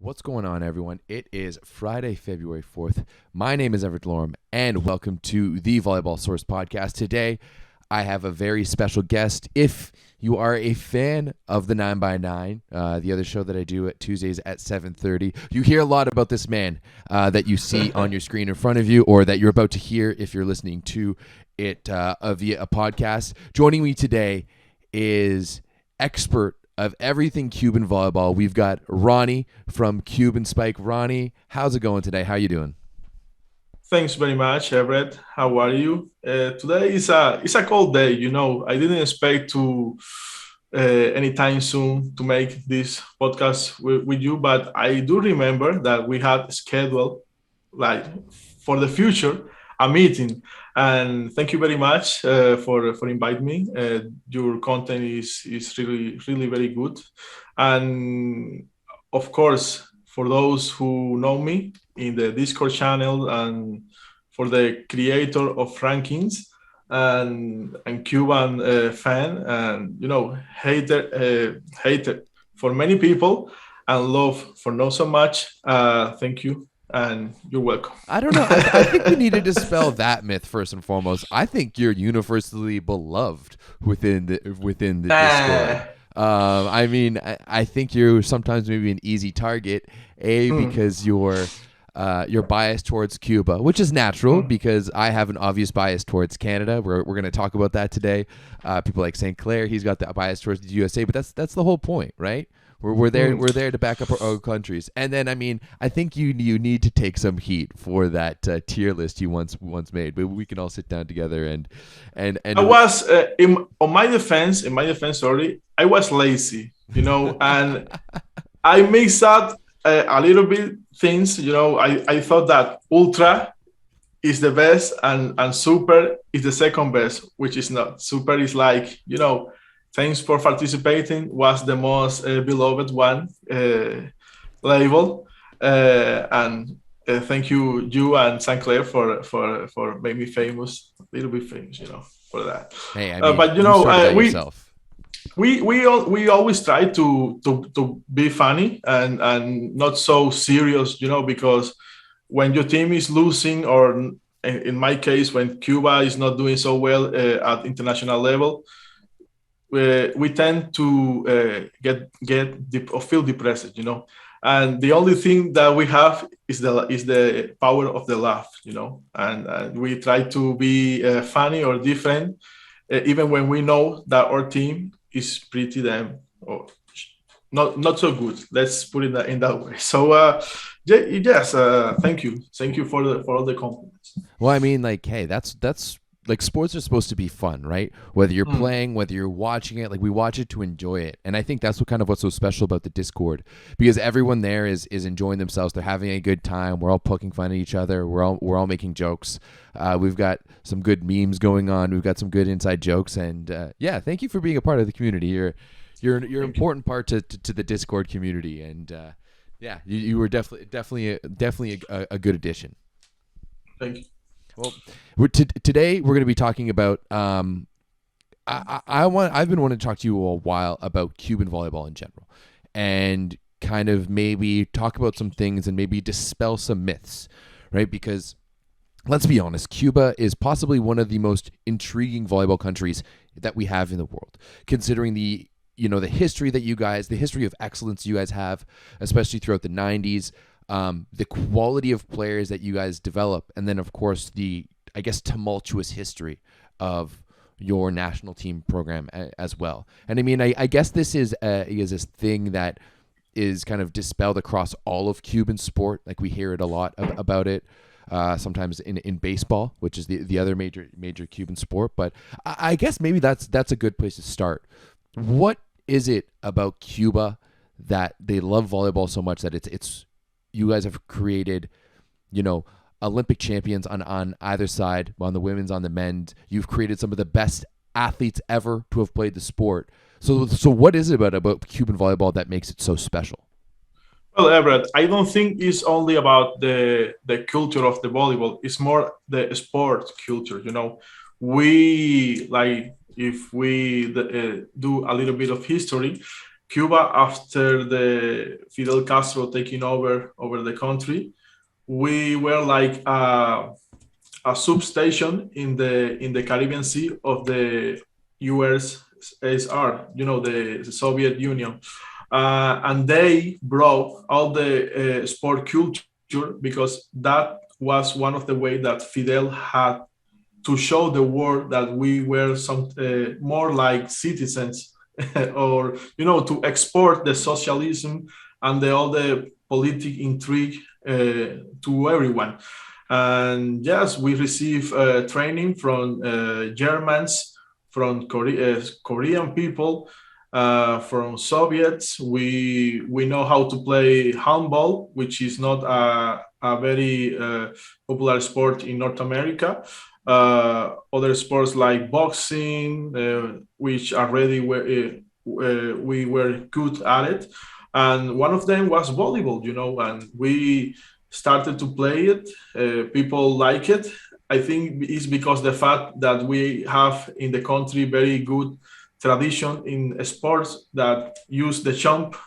What's going on, everyone? It is Friday, February 4th. My name is Everett Lorme, and welcome to the Volleyball Source podcast. Today, I have a very special guest. If you are a fan of the 9x9, the other show that I do at Tuesdays at 7:30, you hear a lot about this man that you see on your screen in front of you, or that you're about to hear if you're listening to it via a podcast. Joining me today is expert of everything Cuban volleyball. We've got Ronnie from CubanSpike. Ronnie, how's it going today? How you doing? Thanks very much, Everett. How are you? Today is a cold day. I didn't expect to anytime soon to make this podcast with you, but I do remember that we had scheduled, like, for the future, a meeting. And thank you very much for inviting me. Your content is really very good, and of course, for those who know me in the Discord channel, and for the creator of rankings, and Cuban fan, and hater for many people, and love for not so much. Thank you, and you're welcome. I don't know. I think we need to dispel that myth first and foremost. I think you're universally beloved within the Discord. I think you're sometimes maybe an easy target, because you're biased towards Cuba, which is natural because I have an obvious bias towards Canada. We're going to talk about that today. People like St. Clair, he's got the bias towards the USA, but that's the whole point, right? We're there to back up our own countries. And then I think you need to take some heat for that tier list you once made. But we can all sit down together and I was in my defense, sorry, I was lazy, and I mixed up a little bit things. I thought that ultra is the best, and super is the second best, which is not. Super is like, thanks for participating, was the most beloved one label, and thank you and St. Clair for making me famous, a little bit famous, for that. Hey, But you started that yourself. We always try to be funny and not so serious, because when your team is losing, or in my case, when Cuba is not doing so well at international level, we tend to or feel depressed, and the only thing that we have is the power of the laugh, and we try to be funny or different, even when we know that our team is pretty damn, or not so good. Let's put it in that way. So yes, thank you for all the compliments. Well, hey, that's like, sports are supposed to be fun, right? Whether you're playing, whether you're watching it, like, we watch it to enjoy it. And I think that's what's so special about the Discord, because everyone there is enjoying themselves. They're having a good time. We're all poking fun at each other. We're all making jokes. We've got some good memes going on. We've got some good inside jokes. And yeah, thank you for being a part of the community. You're an important part to the Discord community. And yeah, you were definitely a good addition. Thank you. Well, today we're going to be talking about. I've been wanting to talk to you a while about Cuban volleyball in general, and kind of maybe talk about some things and maybe dispel some myths, right? Because let's be honest, Cuba is possibly one of the most intriguing volleyball countries that we have in the world, considering the history the history of excellence you guys have, especially throughout the 90s. The quality of players that you guys develop, and then, of course, the, I guess, tumultuous history of your national team program as well. And I guess this is this thing that is kind of dispelled across all of Cuban sport. Like, we hear it a lot about it, sometimes in baseball, which is the other major Cuban sport. But I guess maybe that's a good place to start. What is it about Cuba that they love volleyball so much that it's you guys have created, Olympic champions on either side, on the women's, on the men's. You've created some of the best athletes ever to have played the sport. So what is it about Cuban volleyball that makes it so special? Well, Everett, I don't think it's only about the culture of the volleyball. It's more the sport culture. We, like, if we do a little bit of history, Cuba, after the Fidel Castro taking over the country, we were like a substation in the Caribbean Sea of the USSR, the Soviet Union, and they brought all the sport culture because that was one of the ways that Fidel had to show the world that we were some more like citizens, or to export the socialism and all the politic intrigue to everyone. And yes, we receive training from Germans, from Korean people, from Soviets. We know how to play handball, which is not a very popular sport in North America. Other sports like boxing, which already we were good at it, and one of them was volleyball. And we started to play it. People like it. I think it's because the fact that we have in the country very good tradition in sports that use the jump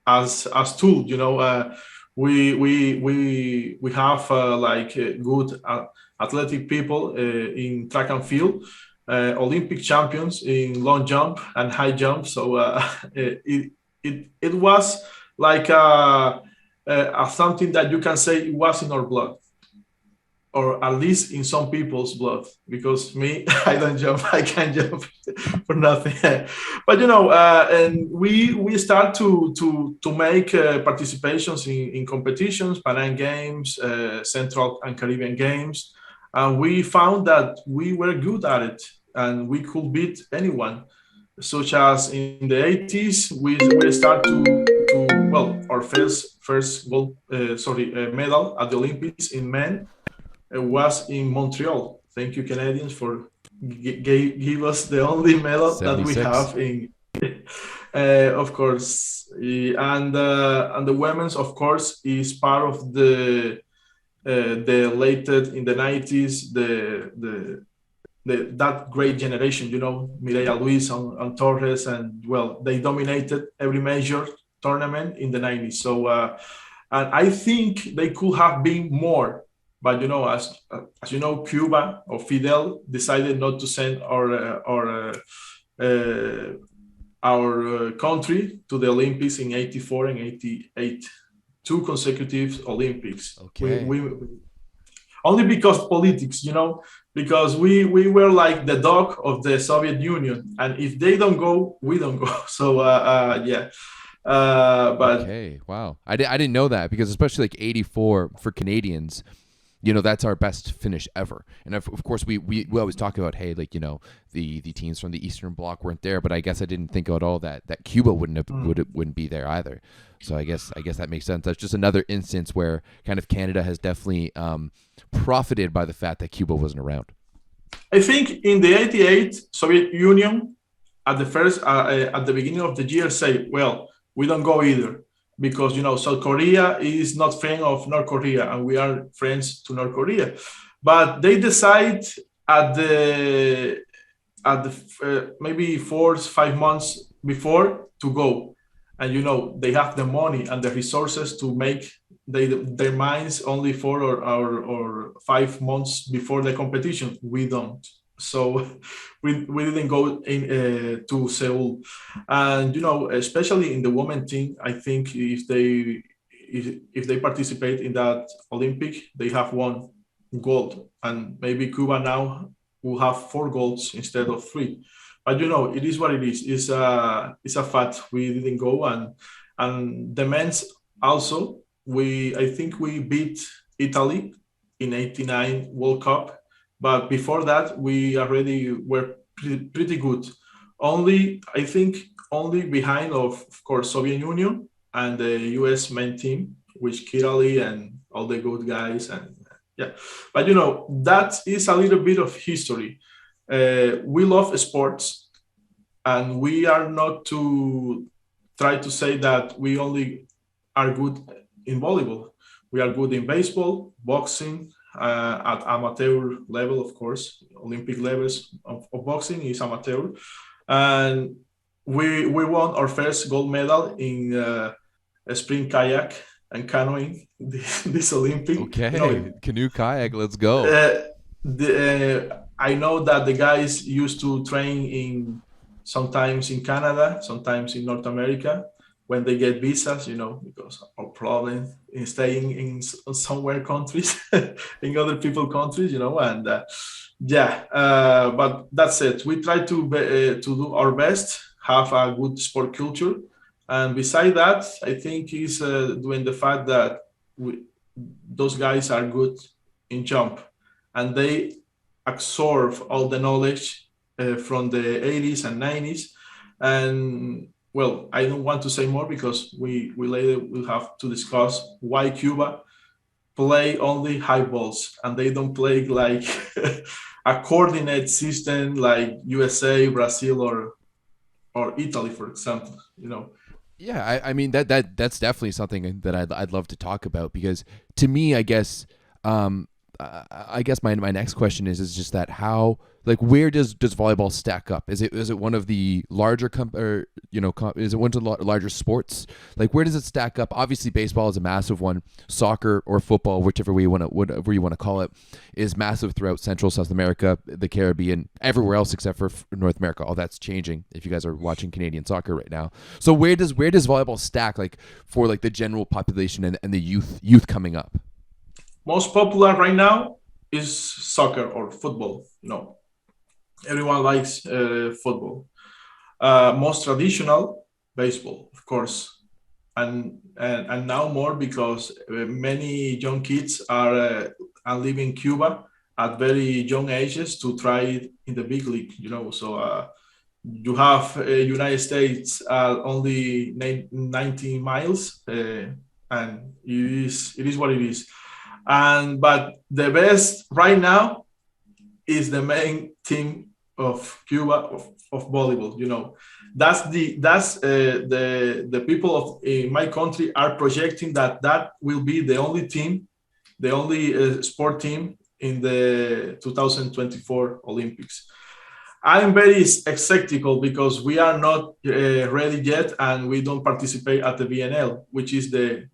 as tool. We have good athletic people in track and field, Olympic champions in long jump and high jump. So it was like something that you can say it was in our blood, or at least in some people's blood. Because me, I don't jump, I can't jump for nothing. But and we start to make participations in competitions, Pan Am Games, Central and Caribbean Games, and we found that we were good at it and we could beat anyone. Such as in the 80s, we start to well, our first gold medal at the Olympics in men was in Montreal. Thank you, Canadians, for give us the only medal that we 76. have in, of course. And the women's, of course, is part of the later in the 90s, that great generation, Mireia Luis and Torres, and well, they dominated every major tournament in the 90s. So, and I think they could have been more, but as you know, Cuba or Fidel decided not to send our country to the Olympics in '84 and '88, two consecutive Olympics. Okay. We only because politics, because we were like the dog of the Soviet Union, and if they don't go, we don't go. So yeah. But Okay, wow. I didn't know that, because especially like 84 for Canadians, that's our best finish ever. And of course, we always talk about, hey, like, the teams from the Eastern Bloc weren't there, but I guess I didn't think at all that Cuba wouldn't be there either. So I guess that makes sense. That's just another instance where kind of Canada has definitely profited by the fact that Cuba wasn't around. I think in the '88 Soviet Union, at the beginning of the year, say, well, we don't go either, because South Korea is not friend of North Korea, and we are friends to North Korea. But they decide at the maybe 4 5 months before to go, and they have the money and the resources to make their minds only 4 or 5 months before the competition. We don't. So we didn't go to Seoul, and especially in the women team, I think if they participate in that Olympic, they have won gold, and maybe Cuba now will have 4 golds instead of 3. But it is what it is. It's a fact we didn't go, and the men's also. I think we beat Italy in '89 World Cup, but before that we already were pretty good. I think only behind of course Soviet Union and the US men team, which Kirali and all the good guys, and yeah. But that is a little bit of history. We love sports, and we are not to try to say that we only are good in volleyball. We are good in baseball, boxing, at amateur level, of course. Olympic levels of boxing is amateur, and we won our first gold medal in spring kayak and canoeing this Olympic. Okay, canoe kayak, let's go. Uh, I know that the guys used to train in sometimes in Canada, sometimes in North America when they get visas, because of problem in staying in somewhere countries, in other people countries, and yeah, but that's it. We try to do our best, have a good sport culture, and beside that, I think is doing the fact that those guys are good in jump, and they absorb all the knowledge from the 80s and 90s. And well, I don't want to say more because we later will have to discuss why Cuba play only high balls and they don't play like a coordinate system like USA, Brazil, or Italy, for example. Yeah, I mean that's definitely something that I'd love to talk about because to me, I guess my next question is just that how like where does volleyball stack up? Is it one of the larger is it one of the larger sports? Like where does it stack up? Obviously, baseball is a massive one. Soccer or football, whatever you want to call it, is massive throughout Central South America, the Caribbean, everywhere else except for North America. All that's changing. If you guys are watching Canadian soccer right now, so where does volleyball stack like for like the general population and the youth coming up? Most popular right now is soccer or football. Everyone likes football. Most traditional, baseball, of course, and now more because many young kids are leaving Cuba at very young ages to try it in the big league. So you have United States only 90 miles, and it is what it is. And but the best right now is the main team of Cuba of volleyball. The people of in my country are projecting that will be the only team, the only sport team in the 2024 Olympics. I'm very skeptical because we are not ready yet, and we don't participate at the BNL, which is the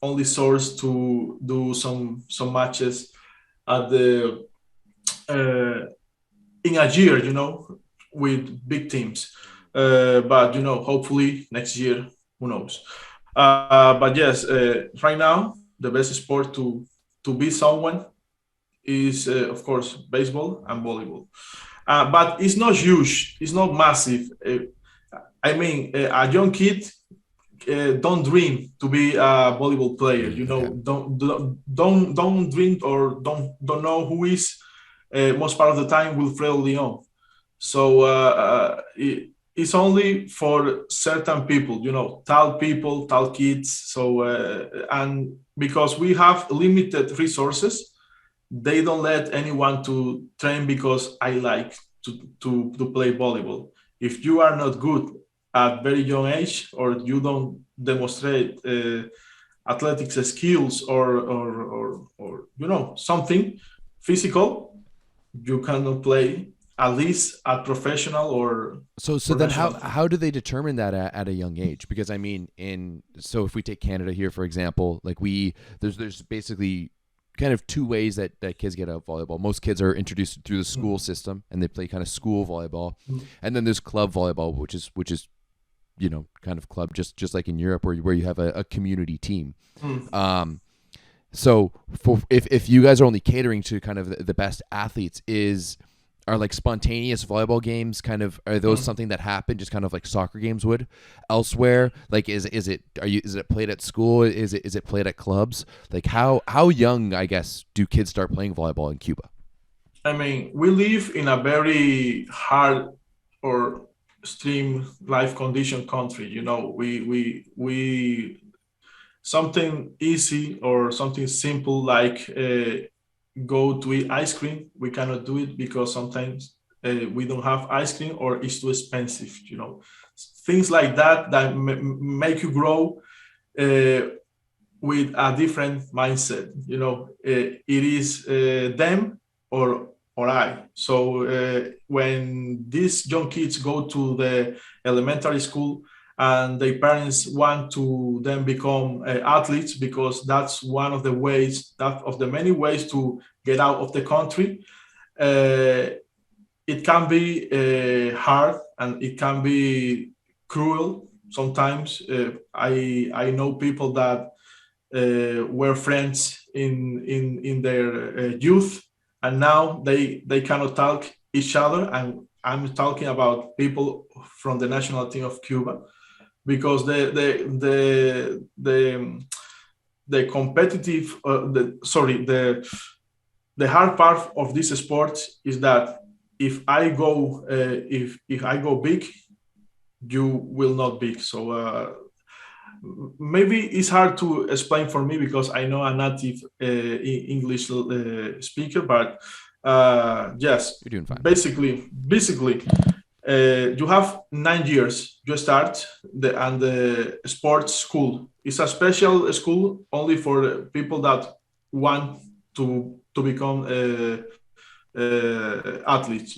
only source to do some matches at the uh, in a year, with big teams. But hopefully next year, who knows? But yes, right now the best sport to be someone is of course baseball and volleyball. But it's not huge. It's not massive. I mean, a young kid don't dream to be a volleyball player. Okay. Don't dream or don't know who is most part of the time Wilfredo Leon. So it's only for certain people, tall people, tall kids. So and because we have limited resources, they don't let anyone to train because I like to play volleyball. If you are not good at very young age or you don't demonstrate athletics skills or something physical, you cannot play at least at professional So or then national. how do they determine that at a young age? Because I mean, so if we take Canada here for example, like there's basically kind of two ways that kids get out of volleyball. Most kids are introduced through the school system and they play kind of school volleyball, and then there's club volleyball, which is kind of club just like in Europe where you have a community team. Mm. So for if you guys are only catering to kind of the best athletes, are like spontaneous volleyball games kind of are those Mm. something that happen just kind of like soccer games would elsewhere? Like is it played at school? Is it played at clubs? Like how young I guess do kids start playing volleyball in Cuba? I mean, we live in a very hard or extreme life condition country. We something easy or something simple like go to eat ice cream. We cannot do it because sometimes we don't have ice cream or it's too expensive. Things like that make you grow with a different mindset. It is them or or I. So when these young kids go to the elementary school and their parents want to then become athletes, because that's one of the ways, that of the many ways to get out of the country, uh, it can be hard and it can be cruel sometimes. I know people that were friends in their youth, and now they cannot talk each other. And I'm talking about people from the national team of Cuba, because the competitive the hard part of this sport is that if I go big, you will not big. So maybe it's hard to explain for me because I know a native English speaker, but yes, You're doing fine. basically, you have 9 years. You start the sports school. It's a special school only for people that want to become athletes.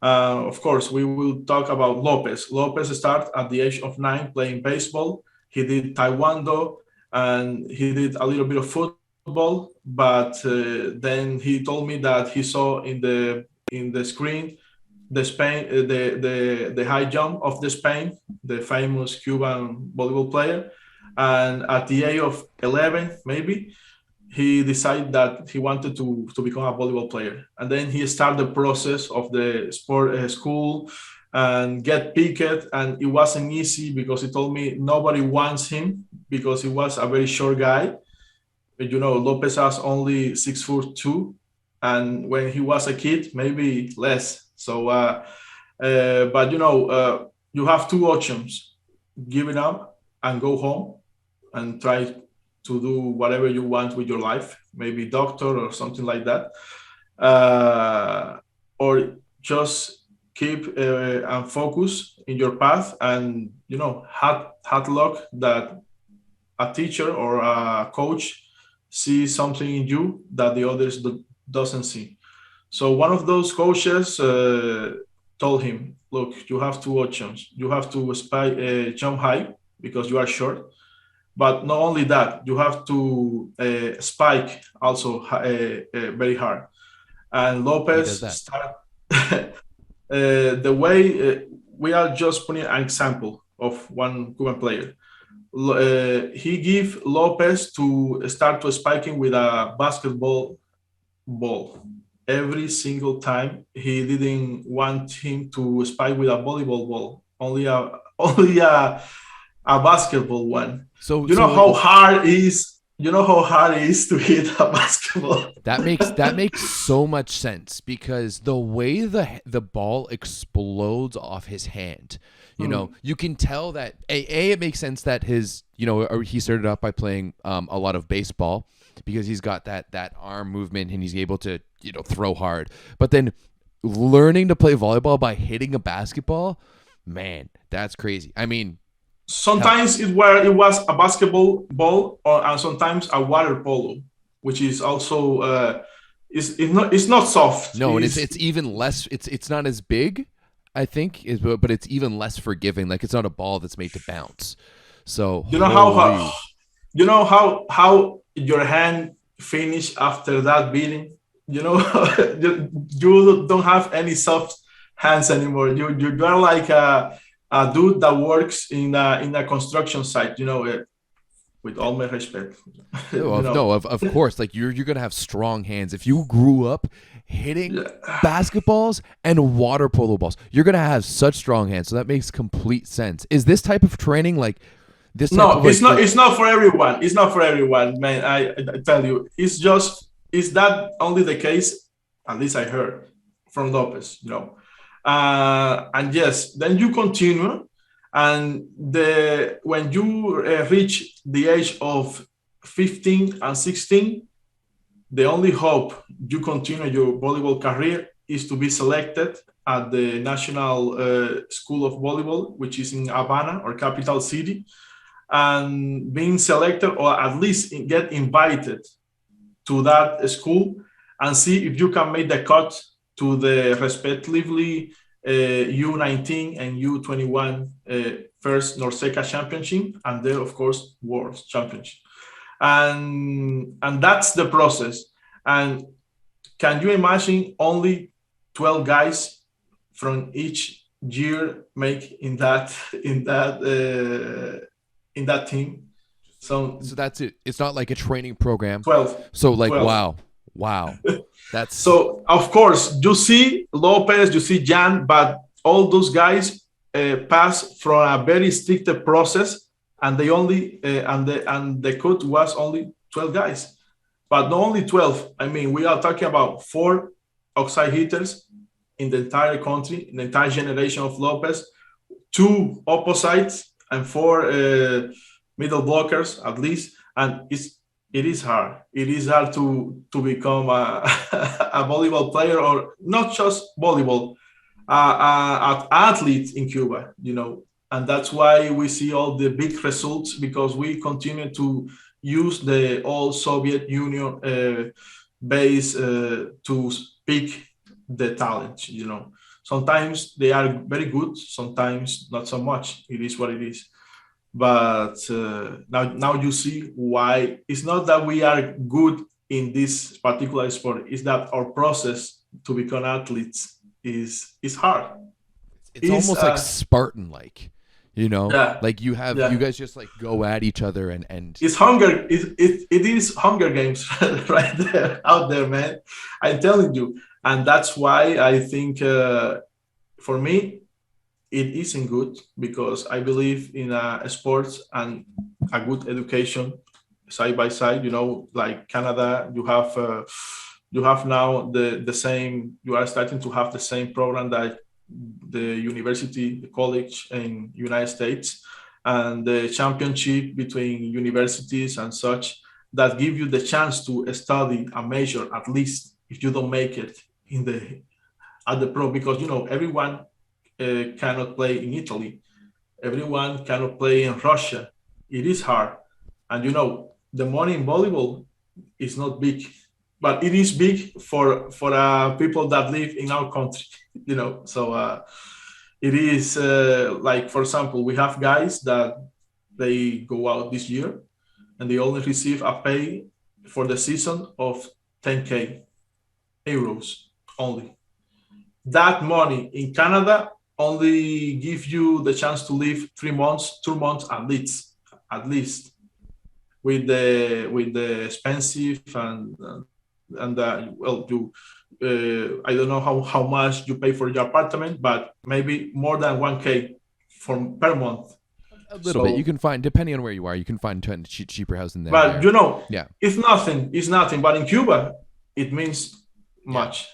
Of course, we will talk about Lopez. Lopez started at the age of 9 playing baseball. He did taekwondo and he did a little bit of football, but then he told me that he saw in the screen the Spain the high jump of the Spain, the famous Cuban volleyball player, and at the age of 11 maybe he decided that he wanted to become a volleyball player. And then he started the process of the sport school and get picked. And it wasn't easy because he told me nobody wants him because he was a very short guy. Lopez has only 6 foot 2. And when he was a kid, maybe less. So, but you have two options: give it up and go home and try to do whatever you want with your life, maybe doctor or something like that, or just keep and focus in your path, and had luck that a teacher or a coach sees something in you that the others doesn't see. So one of those coaches told him, "Look, you have two options. You have to jump high because you are short, but not only that, you have to spike also very hard." And He does Lopez that. start the way we are just putting an example of one Cuban player. He gave Lopez to start to spiking with a basketball ball. Every single time he didn't want him to spike with a volleyball ball, only a only a basketball one. So You know so like how hard it is. You know how hard it is to hit a basketball. that makes so much sense because the way the ball explodes off his hand, you can tell that it makes sense that his he started off by playing a lot of baseball because he's got that arm movement and he's able to throw hard. But then learning to play volleyball by hitting a basketball, man, that's crazy. I mean, hell, Sometimes it was a basketball ball, and sometimes a water polo, which is also it's not soft. no, and it's even less. It's not as big, I think, but it's even less forgiving. Like it's not a ball that's made to bounce. So You know how holy, how your hand finish after that beating. You don't have any soft hands anymore. You are like a dude that works in a construction site. With all my respect. no, you know, of course, like you're gonna have strong hands if you grew up hitting yeah. basketballs and water polo balls. You're gonna have such strong hands. So that makes complete sense. Is this type of training like this type No, of it's like not. like It's not for everyone. It's not for everyone, man. I tell you, is that only the case? At least I heard from Lopez. And yes, then you continue, and when you reach the age of 15 and 16, the only hope you continue your volleyball career is to be selected at the National School of Volleyball, which is in Havana or capital city, and being selected or at least get invited to that school and see if you can make the cut to the respectively U19 and U21 first Norseca Championship, and then of course World Championship, and that's the process. And can you imagine only 12 guys from each year make in that team? So So that's it. It's not like a training program. 12. So like 12. wow. That's So of course you see Lopez, you see Jan, but all those guys pass from a very strict process, and they only and the cut was only 12 guys, but not only 12. I mean, we are talking about 4 outside hitters in the entire country, in the entire generation of Lopez, 2 opposites, and 4 middle blockers at least, and it is hard. It is hard to become a volleyball player, or not just volleyball, an athlete in Cuba, and that's why we see all the big results, because we continue to use the old Soviet Union base to pick the talent. Sometimes they are very good, sometimes not so much. It is what it is. But now you see why it's not that we are good in this particular sport, it's that our process to become athletes is hard. it's almost like Spartan like, Yeah, like you yeah. guys just like go at each other and It's hunger. It is Hunger Games right there, out there, man. I'm telling you, and that's why I think for me it isn't good, because I believe in sports and a good education side by side. Like Canada, you have now the same. You are starting to have the same program that the university, the college in United States, and the championship between universities and such, that give you the chance to study a major, at least if you don't make it in the at the pro, because everyone cannot play in Italy, everyone cannot play in Russia. It is hard, and the money in volleyball is not big, but it is big for people that live in our country. So it is like, for example, we have guys that they go out this year and they only receive a pay for the season of 10K euros only. That money in Canada only give you the chance to live 3 months, 2 months at least, with the expensive and well, you I don't know how much you pay for your apartment, but maybe more than 1K per month. a little bit. You So, can find, depending on where you are, you can find cheaper housing than but there. Yeah. it's nothing. It's nothing. But in Cuba, it means Yeah. much.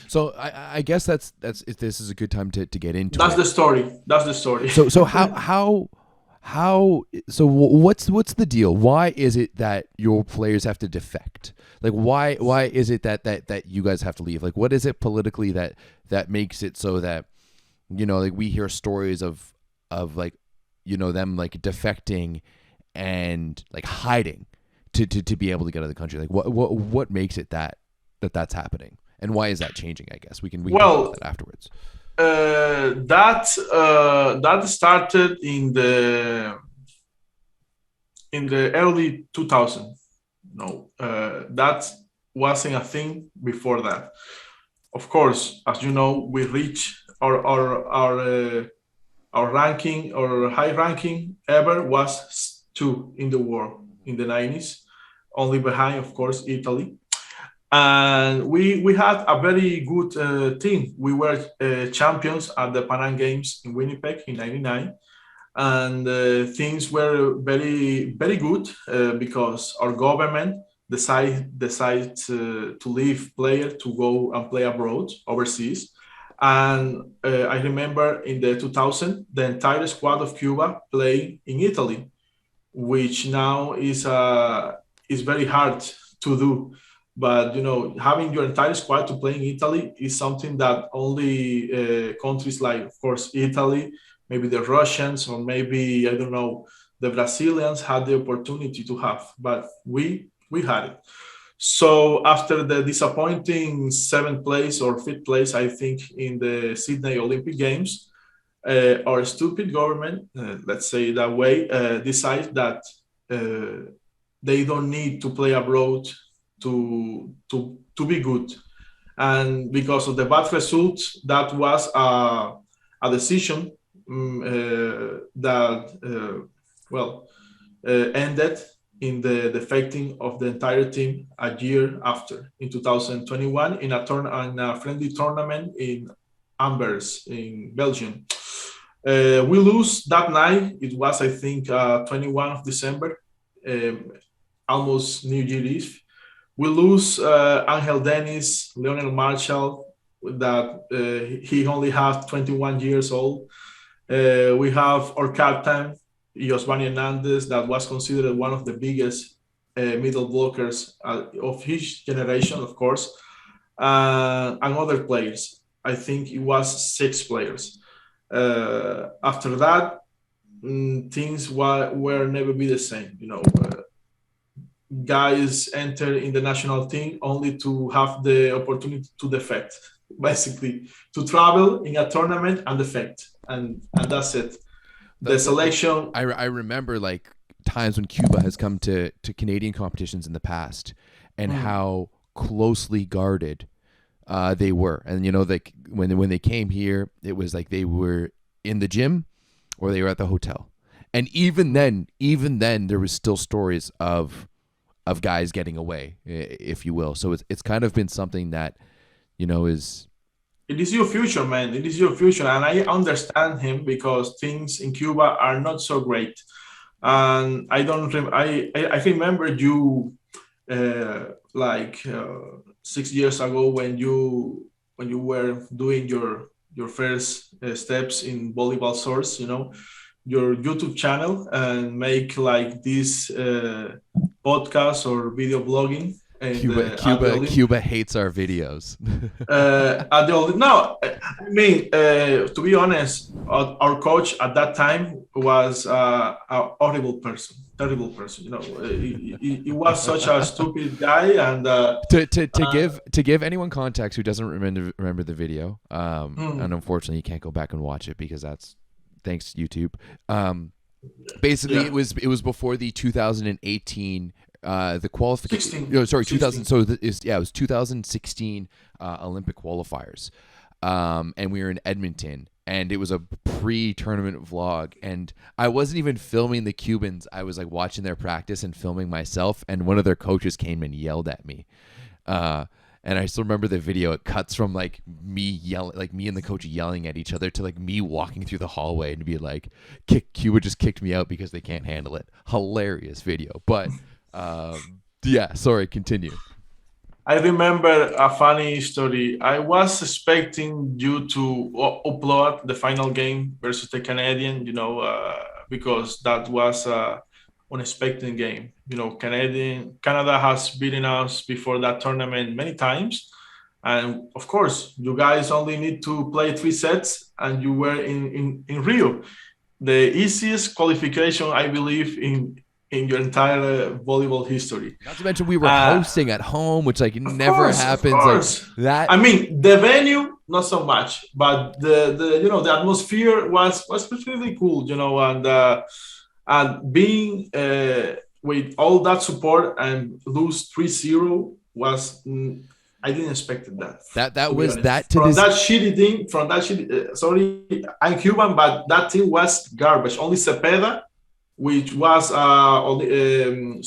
So I guess that's this is a good time to get into That's it. the story. That's the story. So how so what's the deal? Why is it that your players have to defect? Like why is it that you guys have to leave? Like what is it politically that makes it so that like we hear stories of like them like defecting and like hiding to be able to get out of the country? Like what makes it that's happening, and why is that changing? I guess we can talk about that afterwards. That started in the early 2000. No, that wasn't a thing before that. Of course, as you know, we reached our ranking, or high ranking ever, was 2 in the world in the 90s, only behind, of course, Italy. And we had a very good team. We were champions at the Pan Am Games in Winnipeg in '99, and things were very very good because our government decided to leave players to go and play abroad, overseas. And I remember in the 2000, the entire squad of Cuba played in Italy, which now is very hard to do. But having your entire squad to play in Italy is something that only countries like, of course, Italy, maybe the Russians, or maybe, I don't know, the Brazilians had the opportunity to have. But we had it. So after the disappointing seventh place or fifth place, I think, in the Sydney Olympic Games, our stupid government, let's say that way, decides that they don't need to play abroad to be good. And because of the bad results, that was a decision that ended in the defecting of the entire team a year after, in 2021, in a friendly tournament in Anvers in Belgium. We lose that night. It was, I think, 21 of December, almost New Year Eve. We lose Angel Dennis, Lionel Marshall, that he only has 21 years old. We have our captain, Josvani Hernandez, that was considered one of the biggest middle blockers of his generation, of course, and other players. I think it was 6 players. After that, things were never be the same. Guys enter in the national team only to have the opportunity to defect, basically, to travel in a tournament and defect, and that's it. The selection. I remember like times when Cuba has come to Canadian competitions in the past, and how closely guarded they were. And like when they came here, it was like they were in the gym or they were at the hotel. And even then there was still stories of guys getting away, if you will. So it's kind of been something that is. It is your future, man. It is your future, and I understand him because things in Cuba are not so great. And I don't. I remember you, 6 years ago when you were doing your first steps in volleyball source. Your YouTube channel and make like this podcast or video blogging. And, Cuba hates our videos. To be honest, our coach at that time was a horrible person, terrible person. He was such a stupid guy. And to give anyone context who doesn't remember the video, and unfortunately you can't go back and watch it because that's thanks to YouTube. Basically, it was before the 2018. The qualification. 2000. So it was 2016 Olympic qualifiers, and we were in Edmonton, and it was a pre-tournament vlog, and I wasn't even filming the Cubans. I was like watching their practice and filming myself, and one of their coaches came and yelled at me. And I still remember the video. It cuts from like me yelling, like me and the coach yelling at each other, to like me walking through the hallway and be like, Cuba just kicked me out because they can't handle it. Hilarious video, but. Sorry, continue. I remember a funny story. I was expecting you to upload the final game versus the Canadian, because that was an unexpected game. Canada has beaten us before that tournament many times. And of course, you guys only need to play 3 sets, and you were in Rio. The easiest qualification, I believe, in your entire volleyball history. Not to mention we were hosting at home, which like never happens. Like that. I mean, the venue not so much, but the atmosphere was really cool, and being with all that support and lose 3-0 was. I didn't expect that. That was honest. That to from this that shitty thing. From that shitty. Sorry, I'm Cuban, but that team was garbage. Only Cepeda, which was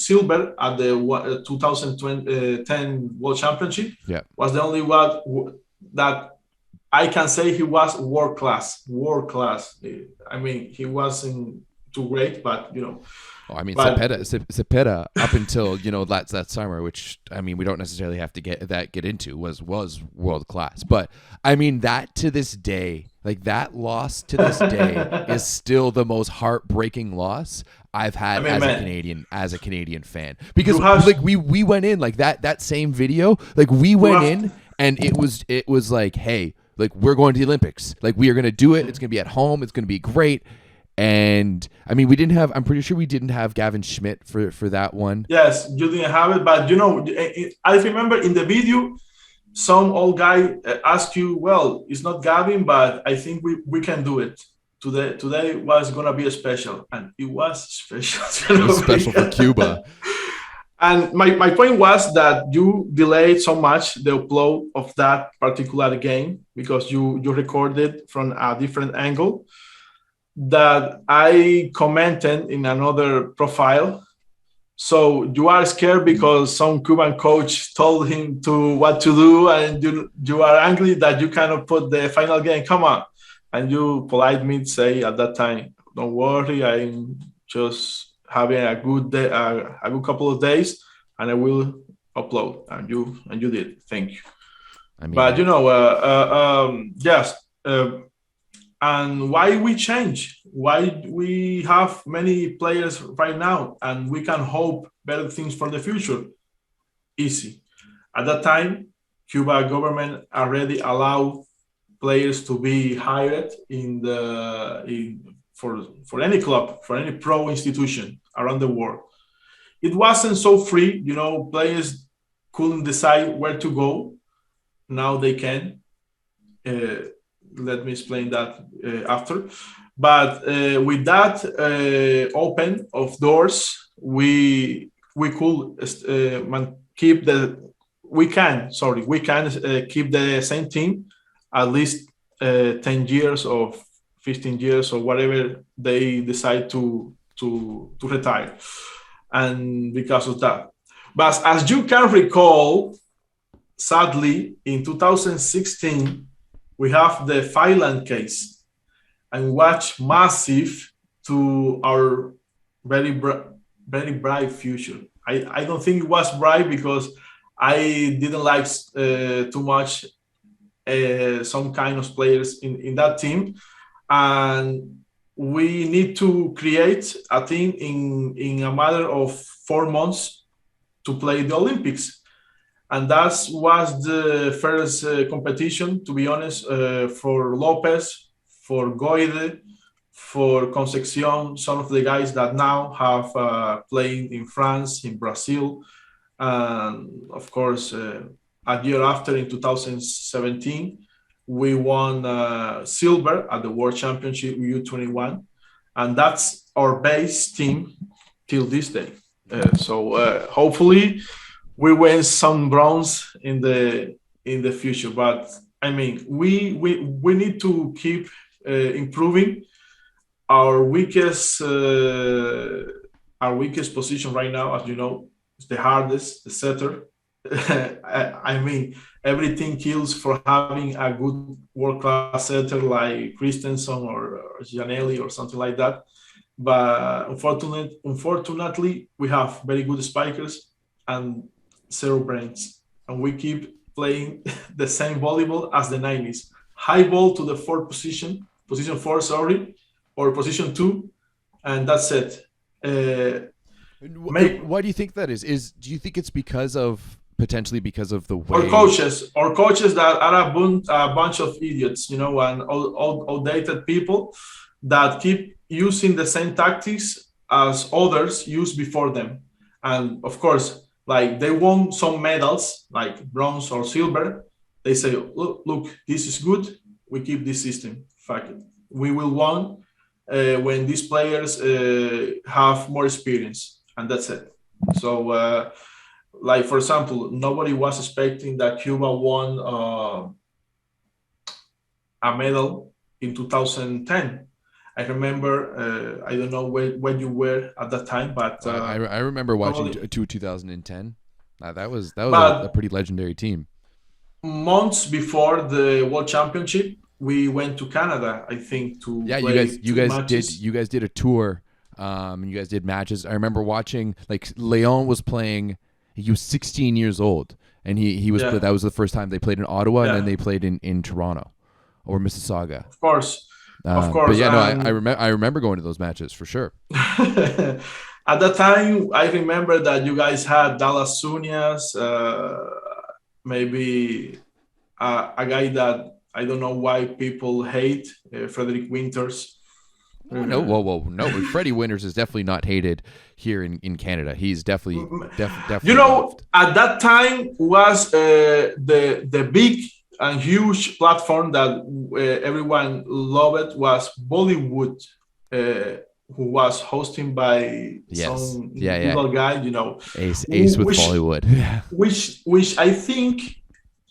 silver at the 2010 World Championship, was the only one that I can say he was world class. I mean, he wasn't too great, but Cepeda up until that summer, which I mean we don't necessarily have to get into, was world class. But I mean that to this day, like that loss to this day is still the most heartbreaking loss I've had as a Canadian fan, because we went in like that same video, like we went in and it was like, hey, like we're going to the Olympics, like we are going to do it. It's going to be at home. It's going to be great. And I mean, we didn't have. I'm pretty sure we didn't have Gavin Schmidt for that one. Yes, you didn't have it, but I remember in the video, some old guy asked you, well, it's not Gavin, but I think we can do it. Today was gonna be a special, and it was special. It was special for Cuba. And my point was that you delayed so much the upload of that particular game because you recorded from a different angle that I commented in another profile. So you are scared because some Cuban coach told him to what to do, and you are angry that you cannot put the final game. Come on, and you polite me say at that time, "Don't worry, I'm just having a good day, a good couple of days, and I will upload." And you did. Thank you. I mean, But yes. And why we change? Why we have many players right now, and we can hope better things for the future? Easy. At that time, Cuba government already allowed players to be hired for any club, for any pro institution around the world. It wasn't so free, players couldn't decide where to go. Now they can. Let me explain that after. But with that open of doors, we could keep we can keep the same team at least 10 years or 15 years or whatever they decide to retire. And because of that. But as you can recall, sadly, in 2016, we have the Thailand case and watch massive to our very bright future. I don't think it was bright because I didn't like too much some kind of players in that team. And we need to create a team in a matter of 4 months to play the Olympics. And that was the first competition, to be honest, for Lopez, for Goide, for Concepcion, some of the guys that now have played in France, in Brazil, and of course, a year after, in 2017, we won silver at the World Championship U21, and that's our base team till this day. So hopefully, we win some bronze in the future. But I mean, we need to keep improving. Our weakest position right now, as you know, is the hardest, the setter. I mean, everything kills for having a good world-class setter like Christensen or Gianelli or something like that. But unfortunately, we have very good spikers and zero brains, and we keep playing the same volleyball as the 90s. High ball to the fourth position 4, sorry, or position 2, and that's it. Why do you think that is? Do you think it's potentially because of the way or coaches that are a bunch of idiots, and outdated people that keep using the same tactics as others used before them, and of course, like they won some medals, like bronze or silver. They say, look, this is good. We keep this system. Fuck it. We will win when these players have more experience, and that's it. So, like for example, nobody was expecting that Cuba won a medal in 2010. I remember, I don't know when you were at that time, but I remember watching 2010. That was a pretty legendary team. Months before the World Championship, we went to Canada, I think, to play you guys did a tour. You guys did matches. I remember watching, like, Leon was playing. He was 16 years old, and he was that was the first time they played in Ottawa, and then they played in Toronto or Mississauga. Of course. But yeah, I remember going to those matches for sure. At that time, I remember that you guys had Dallas Sunias, maybe a guy that I don't know why people hate, Frederick Winters. Oh, no, whoa, no. Freddie Winters is definitely not hated here in Canada. He's definitely You definitely know, loved. at that time was the big and huge platform that everyone loved was Bollywood, who was hosting by Yes, some yeah. individual guy, you know, Ace with which Bollywood. Yeah. which I think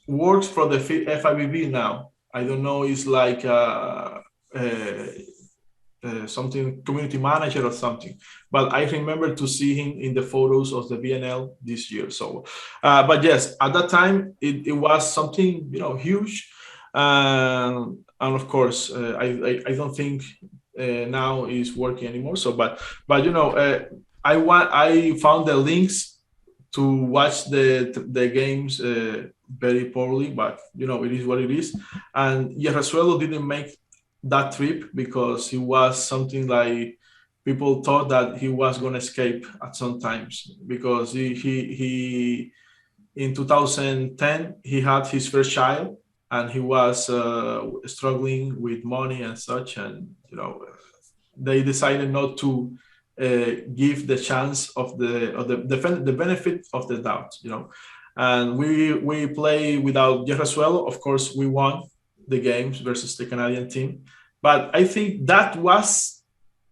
works for the FIVB now. I don't know, it's like uh, something community manager or something. But I remember to see him in the photos of the BNL this year. So, but yes, at that time it was something huge, and of course I don't think now is working anymore. So, but I found the links to watch the games very poorly, but it is what it is. And Yerrasuelo didn't make that trip because he was something like people thought that he was going to escape at some times because he in 2010 he had his first child and he was struggling with money and such, and they decided not to give the chance of the benefit of the doubt, and we play without Yerrasuelo. Of course, we won the games versus the Canadian team, but I think that was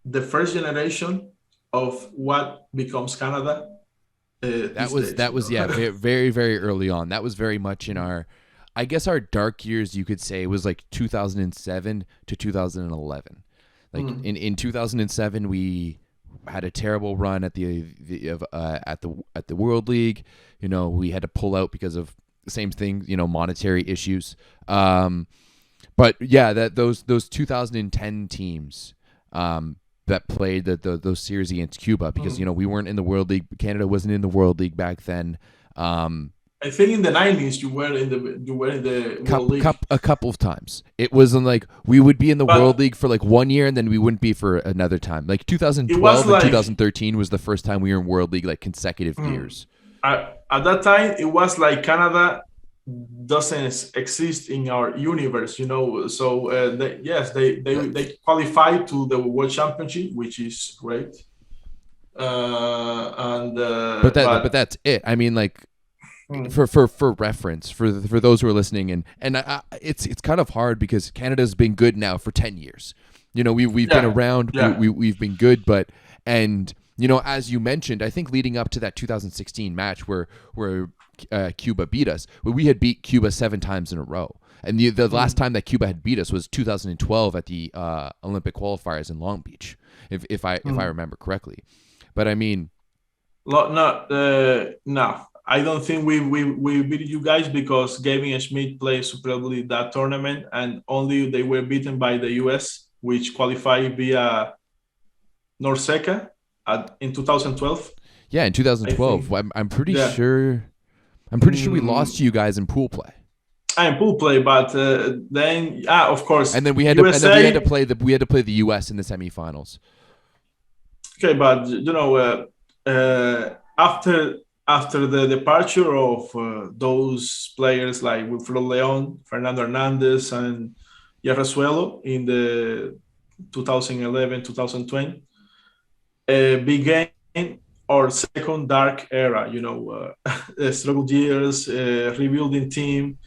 the first generation of what becomes Canada That these was days. yeah, very, very very early on. That was very much in our, I guess our dark years, you could say, was like 2007 to 2011. Like in 2007 we had a terrible run at at the World League. We had to pull out because of the same thing, monetary issues. But yeah, that those 2010 teams that played those series against Cuba, because we weren't in the World League. Canada wasn't in the World League back then. I think in the 90s you were in the World League. A couple of times. It wasn't like we would be in the But World League for like 1 year and then we wouldn't be for another time. Like 2012 and 2013 was the first time we were in World League like consecutive years. At that time, it was like Canada doesn't exist in our universe, So they qualified to the World Championship, which is great. But that's it. I mean, like, for reference for those who are listening, and it's kind of hard because Canada's been good now for 10 years. We've been around. Yeah. We've been good, but as you mentioned, I think leading up to that 2016 match where Cuba beat us, we had beat Cuba 7 times in a row. And the last time that Cuba had beat us was 2012 at the Olympic qualifiers in Long Beach, if I remember correctly. But I mean, no. I don't think we beat you guys because Gavin and Schmidt played superbly that tournament, and only they were beaten by the US, which qualified via Norseca in 2012. Yeah, in 2012, I'm pretty sure. I'm pretty sure we lost to you guys in pool play. In pool play, but then of course. And then we had to play the US in the semifinals. Okay, but after the departure of those players like Wilfredo Leon, Fernando Hernandez, and Yerrasuelo in the 2011-2020, began our second dark era. Struggle years, rebuilding team.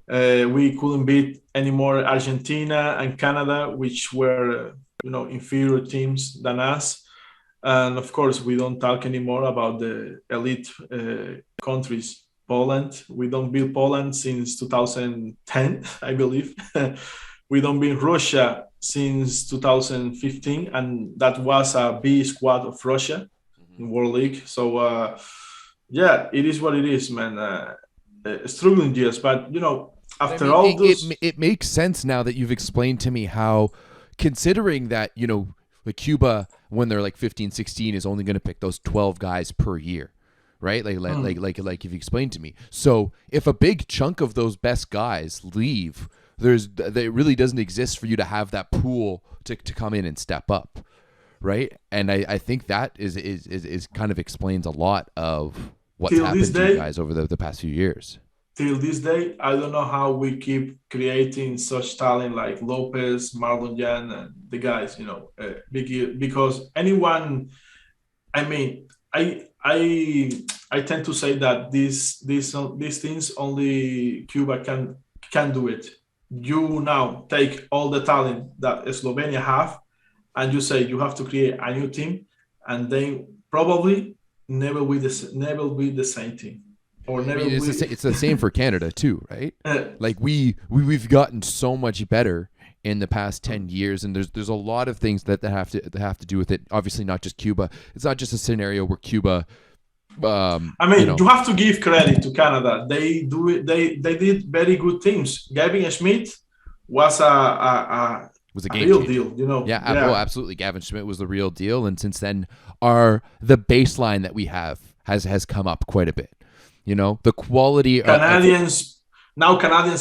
We couldn't beat anymore Argentina and Canada, which were inferior teams than us. And of course, we don't talk anymore about the elite countries. Poland, we don't beat Poland since 2010, I believe. We don't beat Russia since 2015, and that was a B squad of Russia in World League. So, it is what it is, man. Struggling years, but after all this, it makes sense now that you've explained to me how, considering that like Cuba, when they're like 15, 16, is only going to pick those 12 guys per year, right? Like you've explained to me. So if a big chunk of those best guys leave, it really doesn't exist for you to have that pool to come in and step up, right? And I think that is kind of explains a lot of what's happened to you guys over the past few years. till this day, I don't know how we keep creating such talent like Lopez, Marlon Jan, and the guys, because anyone, I mean, I tend to say that these things only Cuba can do it. You now take all the talent that Slovenia have, and you say you have to create a new team, and they probably never be the same team, or I mean, never be. it's the same for Canada too, right? Like we've gotten so much better in the past 10 years, and there's a lot of things that have to do with it. Obviously, not just Cuba. It's not just a scenario where Cuba. I mean, you have to give credit to Canada. They do it. They did very good things. Gavin Schmidt was was a a game real changer. deal. Yeah, well, Yeah. absolutely. Gavin Schmidt was the real deal, and since then, the baseline that we have has come up quite a bit. The quality of Canadians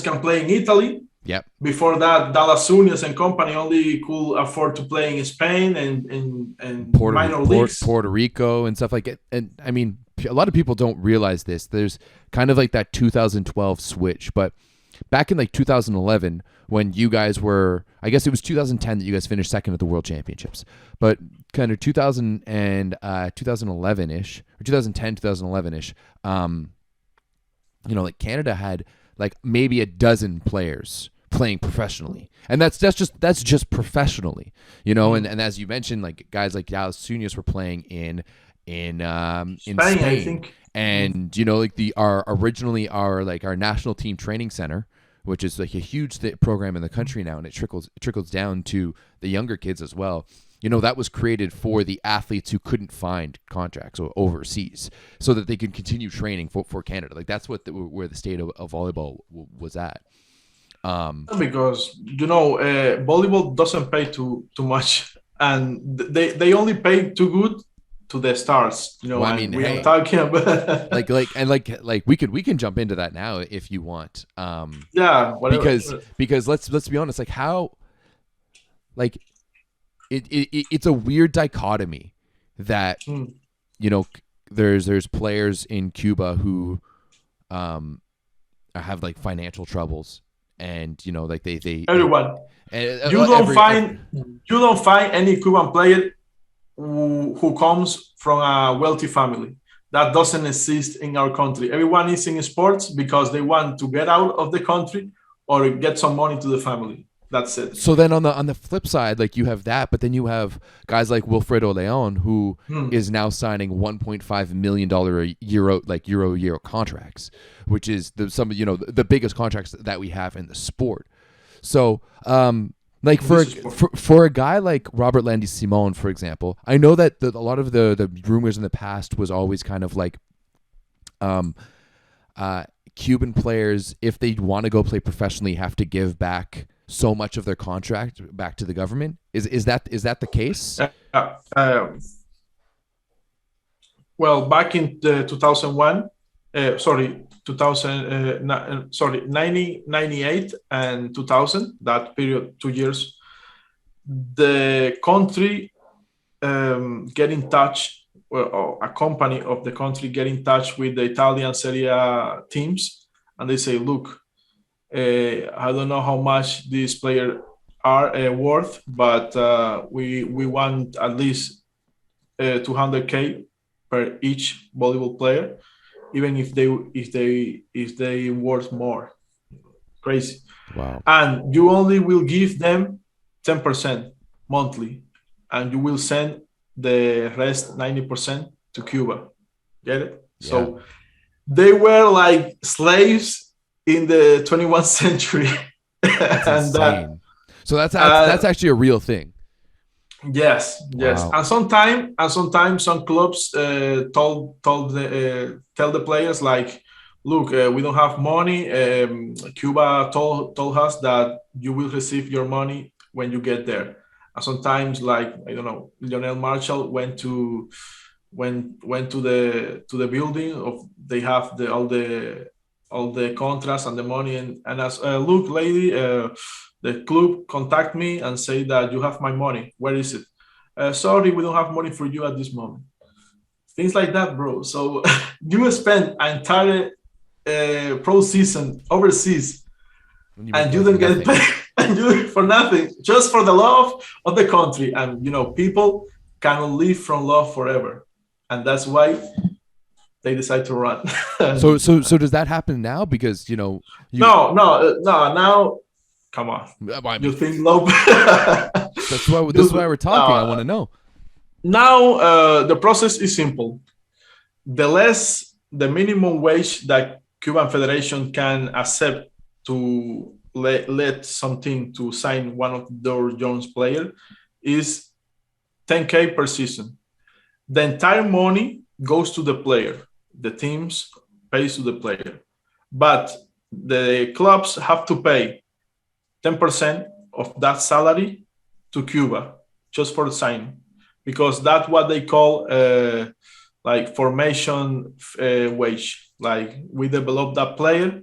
can play in Italy. yep. Before that, Dallas Unions and company only could afford to play in Spain and minor leagues. Puerto Rico and stuff like it. And I mean, a lot of people don't realize this. There's kind of like that 2012 switch, but back in like 2011 when you guys were, I guess it was 2010 that you guys finished second at the World Championships, but kind of 2000 and 2011-ish or 2010, 2011-ish, like Canada had like maybe a dozen players playing professionally, and that's just professionally, and as you mentioned, like guys like Dallas Unions were playing in Spain, I think. and like our national team training center, which is like a huge program in the country now, and it trickles down to the younger kids as well. That was created for the athletes who couldn't find contracts overseas, so that they could continue training for Canada. Like that's where the state of volleyball was at. Because volleyball doesn't pay too much, and they only pay too good to the stars. Well, I mean, we hey, are talking about like we can jump into that now if you want. Yeah, whatever. Because let's be honest, like how, like it's a weird dichotomy that there's players in Cuba who have like financial troubles, and like they everyone. You don't find any Cuban player who comes from a wealthy family. That doesn't exist in our country. Everyone is in sports because they want to get out of the country or get some money to the family. That's it. So then on the flip side, like you have that, but then you have guys like Wilfredo Leon, who is now signing $1.5 million euro contracts, which is the biggest contracts that we have in the sport. So like for a guy like Robert Landy Simon, for example, I know that a lot of the rumors in the past was always kind of like Cuban players, if they want to go play professionally, have to give back so much of their contract back to the government. Is that the case? Well, back in 2001, 1998 and 2000, that period, 2 years, the country get in touch, or a company of the country get in touch with the Italian Serie A teams, and they say, look, I don't know how much these players are worth, but we want at least 200K per each volleyball player, even if they worth more. Crazy. Wow. And you only will give them 10% monthly, and you will send the rest 90% to Cuba. Get it? Yeah. So they were like slaves in the 21st century. That's insane. So that's actually a real thing. Yes. Wow. And sometimes some clubs tell the players like, look, we don't have money. Cuba told us that you will receive your money when you get there. And sometimes, like, I don't know, Lionel Marshall went to the building of, they have all the contracts and the money, and as look, lady, the club contact me and say that you have my money. Where is it? Sorry, we don't have money for you at this moment. Things like that, bro. So you spend an entire pro season overseas, And you make and you like don't get nothing. paid, and you do it for nothing, just for the love of the country. And people cannot live from love forever, and that's why they decide to run. So does that happen now? Because you. No. Now, come on. I You mean, think love? this is why we're talking. I want to know. Now, the process is simple. The minimum wage that Cuban Federation can accept to let something to sign one of their Jones player is 10K per season. The entire money goes to the player. The teams pays to the player, but the clubs have to pay 10% of that salary to Cuba just for the signing, because that's what they call like formation wage. Like we develop that player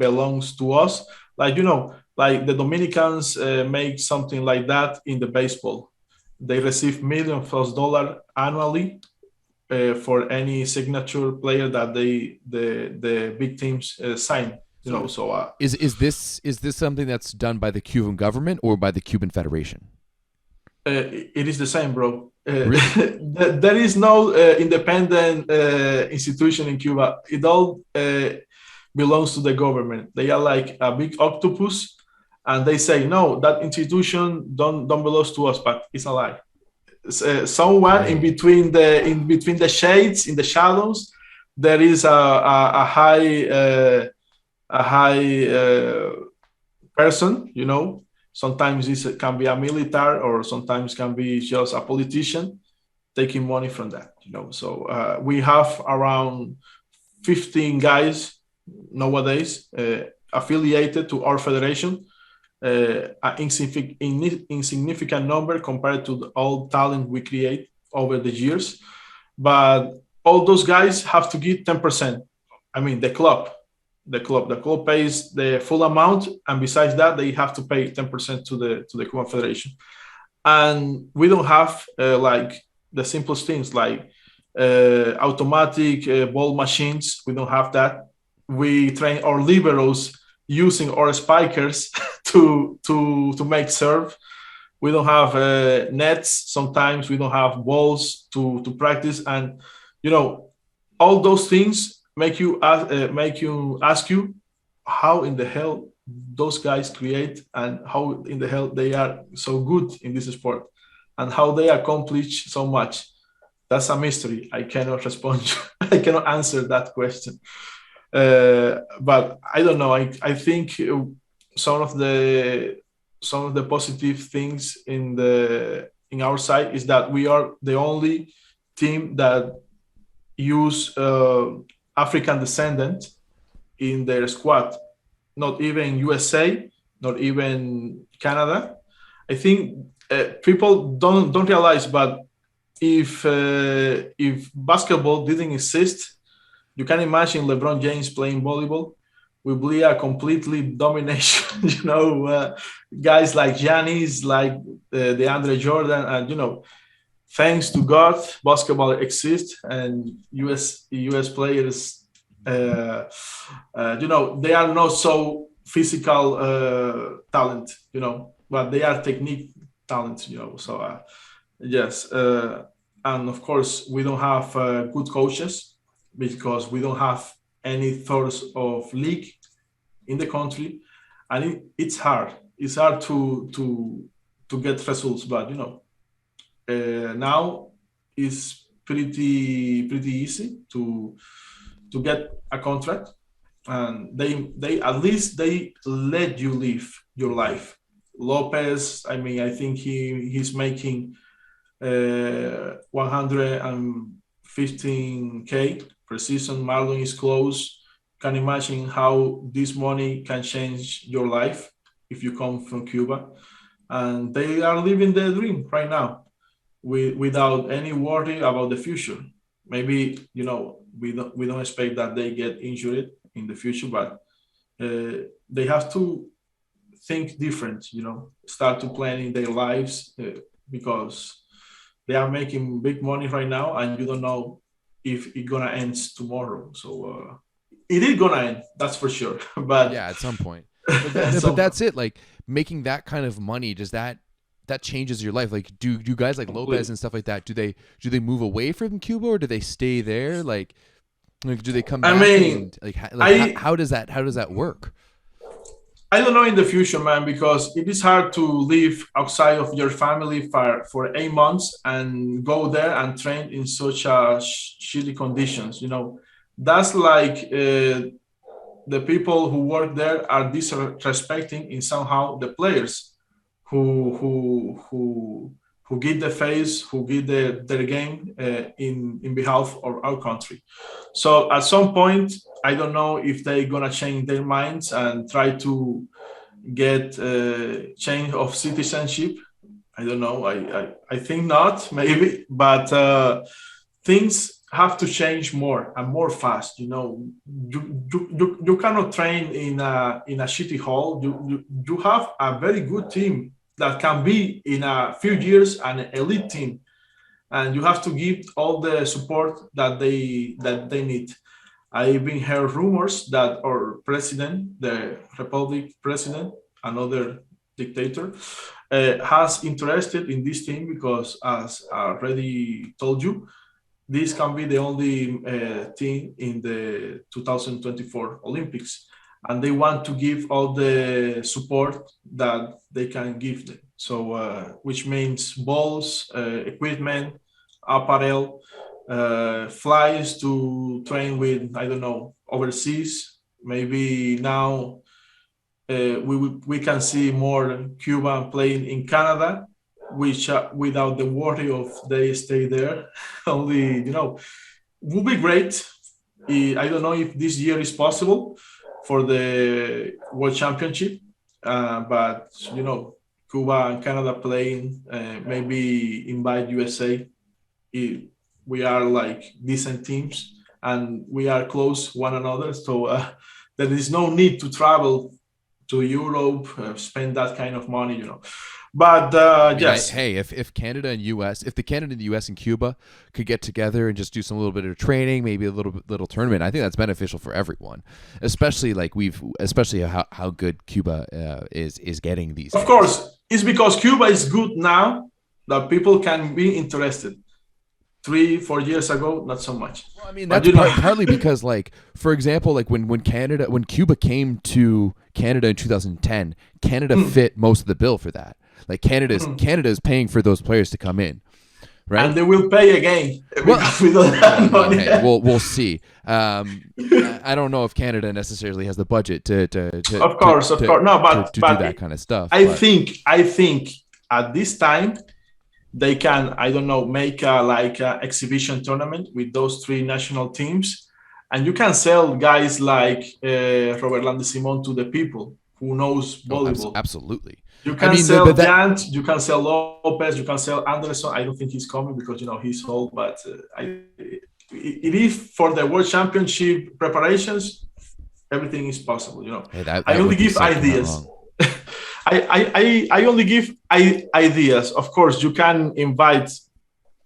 belongs to us. Like like the Dominicans make something like that in the baseball. They receive millions of dollars annually for any signature player that the big teams sign. So So is this something that's done by the Cuban government or by the Cuban Federation? it is the same, bro. Really? There is no independent institution in Cuba. It all belongs to the government. They are like a big octopus, and they say no, that institution don't belongs to us, but it's a lie. Someone Oh. in between the shades, in the shadows, there is a high person. Sometimes it can be a military, or sometimes can be just a politician taking money from that. So we have around 15 guys nowadays affiliated to our federation, an insignificant number compared to all talent we create over the years. But all those guys have to give 10%. I mean, the club pays the full amount, and besides that, they have to pay 10% to the Cuban Federation. And we don't have like the simplest things like automatic ball machines. We don't have that. We train our liberos using our spikers to make serve. We don't have nets. Sometimes we don't have balls to practice, and all those things make you ask you how in the hell those guys create, and how in the hell they are so good in this sport, and how they accomplish so much. That's a mystery. I cannot respond. I cannot answer that question. But I don't know. I think some of the positive things in our side is that we are the only team that use African descendant in their squad. Not even USA, not even Canada. I think people don't realize, but if basketball didn't exist, you can imagine LeBron James playing volleyball. We will be a completely domination. Guys like Giannis, like DeAndre Jordan, and thanks to God, basketball exists, and US players, they are not so physical talent, but they are technique talent, So yes, and of course we don't have good coaches, because we don't have any source of league in the country, and it's hard. It's hard to get results, but now it's pretty easy to get a contract, and they at least they let you live your life. Lopez, I mean, I think he's making 115K per season. Marlon is close. Can imagine how this money can change your life if you come from Cuba, and they are living their dream right now without any worry about the future. Maybe we don't expect that they get injured in the future, but they have to think different. Start to planning their lives, because they are making big money right now, and you don't know if it's gonna end tomorrow. So it is gonna end. That's for sure. But Yeah, at some point. But so that's it. Like making that kind of money, does that changes your life? Like do guys like Lopez and stuff like that? Do they move away from Cuba or do they stay there? Like do they come I back mean, and I how does that work? I don't know in the future, man, because it is hard to live outside of your family for 8 months and go there and train in such shitty conditions. That's like the people who work there are disrespecting in somehow the players who give the face, who give their game in behalf of our country. So at some point, I don't know if they're gonna change their minds and try to get change of citizenship. I don't know. I think not, maybe, but things have to change more and more fast. You cannot train in a shitty hall. You have a very good team that can be in a few years an elite team, and you have to give all the support that they need. I've been heard rumors that our president, the republic president, another dictator, has interested in this team because, as I already told you, this can be the only team in the 2024 Olympics, and they want to give all the support that they can give them. So, which means balls, equipment, apparel, flies to train with, I don't know, overseas. Maybe now we can see more Cuban playing in Canada, which without the worry of they stay there. Only, would be great. I don't know if this year is possible for the World Championship, but Cuba and Canada playing, maybe invite USA. We are like decent teams and we are close one another, so there is no need to travel to Europe, spend that kind of money. But I mean, yes, hey, if Canada and U.S., if the Canada and the U.S. and Cuba could get together and just do some little bit of training, maybe a little tournament, I think that's beneficial for everyone. Especially how good Cuba is getting these of days. course, it's because Cuba is good now that people can be interested. 3-4 years ago, not so much. Well, I mean, But that's partly because, like, for example, like when Cuba came to Canada in 2010, Canada fit most of the bill for that. Like Canada is paying for those players to come in, right? And they will pay again because we don't have money. Hey, we'll see. I don't know if Canada necessarily has the budget to Of course. No, but do that kind of stuff. I think at this time they can, I don't know, make a exhibition tournament with those three national teams, and you can sell guys like Robert Landis-Simon to the people who knows volleyball. Absolutely. You can sell Jant, you can sell Lopez, you can sell Anderson. I don't think he's coming because he's old, but it is for the World Championship preparations. Everything is possible. Hey, I only give ideas. I only give ideas. Of course, you can invite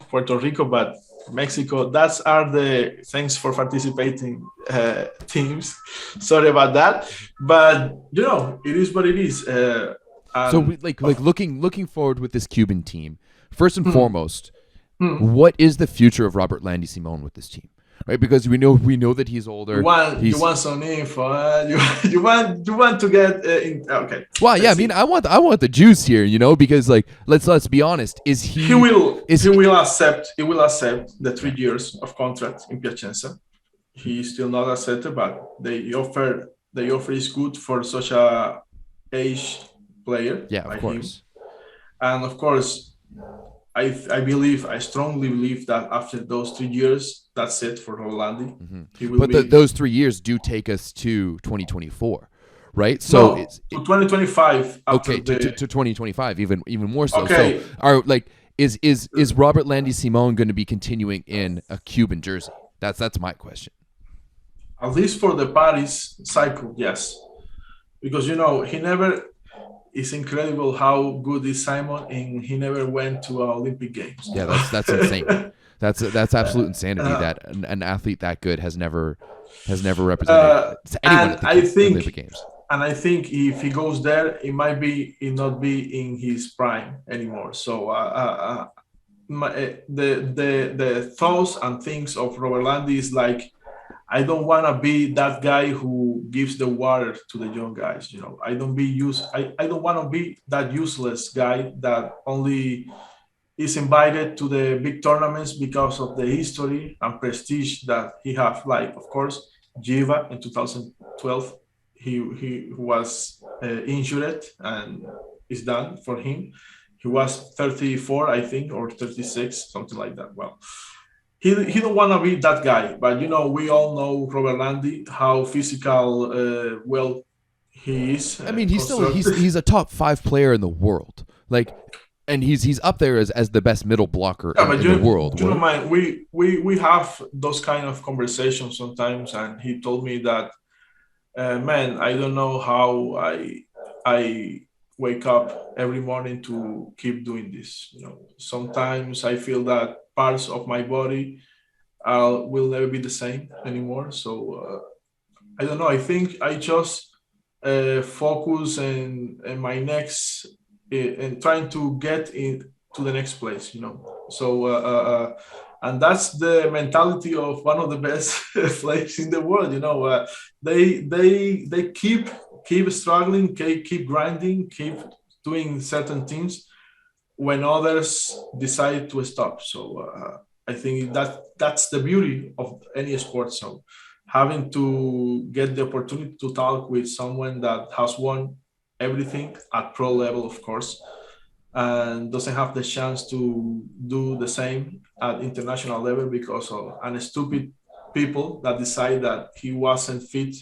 Puerto Rico, but Mexico. That's are the thanks for participating teams. Sorry about that, but it is what it is. So we, like looking forward with this Cuban team. First and foremost, what is the future of Robert Landis-Simon with this team? Right, because we know that he's older. You want some info? You want to get okay? Well, yeah, I mean, I want the juice here, because like let's be honest. He will accept the 3 years of contract in Piacenza. He's still not accepted, but the offer is good for such a age player. Yeah, of course. And of course, I strongly believe that after those 3 years, that's it for Rolandi. Mm-hmm. But those 3 years do take us to 2024, right? So it's to 2025. Okay, to 2025, even more so. Okay. So, is Robert Landis-Simon going to be continuing in a Cuban jersey? That's my question. At least for the Paris cycle, yes, because he never. It's incredible how good is Simon, and he never went to Olympic Games. Yeah, that's insane. That's absolute insanity that an athlete that good has never has never represented anyone And at the I Olympic think Games. if he goes there, it not be in his prime anymore. So the thoughts and things of Robert Landy is like, I don't want to be that guy who gives the water to the young guys. I don't want to be that useless guy that only is invited to the big tournaments because of the history and prestige that he have. Like, of course, Jiva in 2012, he was injured and it's done for him. He was 34, I think, or 36, something like that. Well, he don't want to be that guy, but we all know Robert Landy, how physical, well, he is. I mean, he's a top 5 player in the world. Like, and he's up there as the best middle blocker in the world. You know, man, we have those kind of conversations sometimes, and he told me that, man, I don't know how I wake up every morning to keep doing this. Sometimes I feel that parts of my body will never be the same anymore. So I don't know. I think I just focus in my next and trying to get in to the next place. So and that's the mentality of one of the best players in the world. They keep struggling, keep grinding, keep doing certain things when others decide to stop. So I think that's the beauty of any sport. So having to get the opportunity to talk with someone that has won everything at pro level, of course, and doesn't have the chance to do the same at international level because of stupid people that decide that he wasn't fit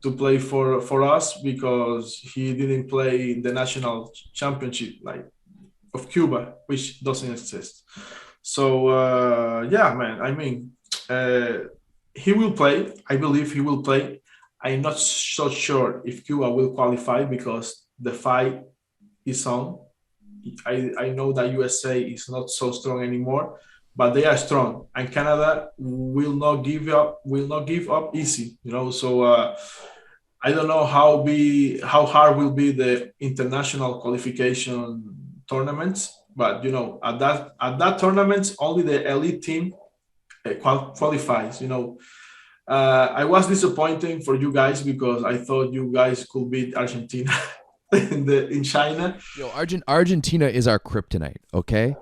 to play for us because he didn't play the national championship like of Cuba, which doesn't exist. So yeah, man. I mean, he will play. I believe he will play. I'm not so sure if Cuba will qualify because the fight is on. I know that USA is not so strong anymore, but they are strong, and Canada will not give up. Will not give up easy. So I don't know how hard will be the international qualification tournaments, but at that tournaments only the elite team qualifies. I was disappointing for you guys because I thought you guys could beat Argentina in China. Argentina is our kryptonite. Okay,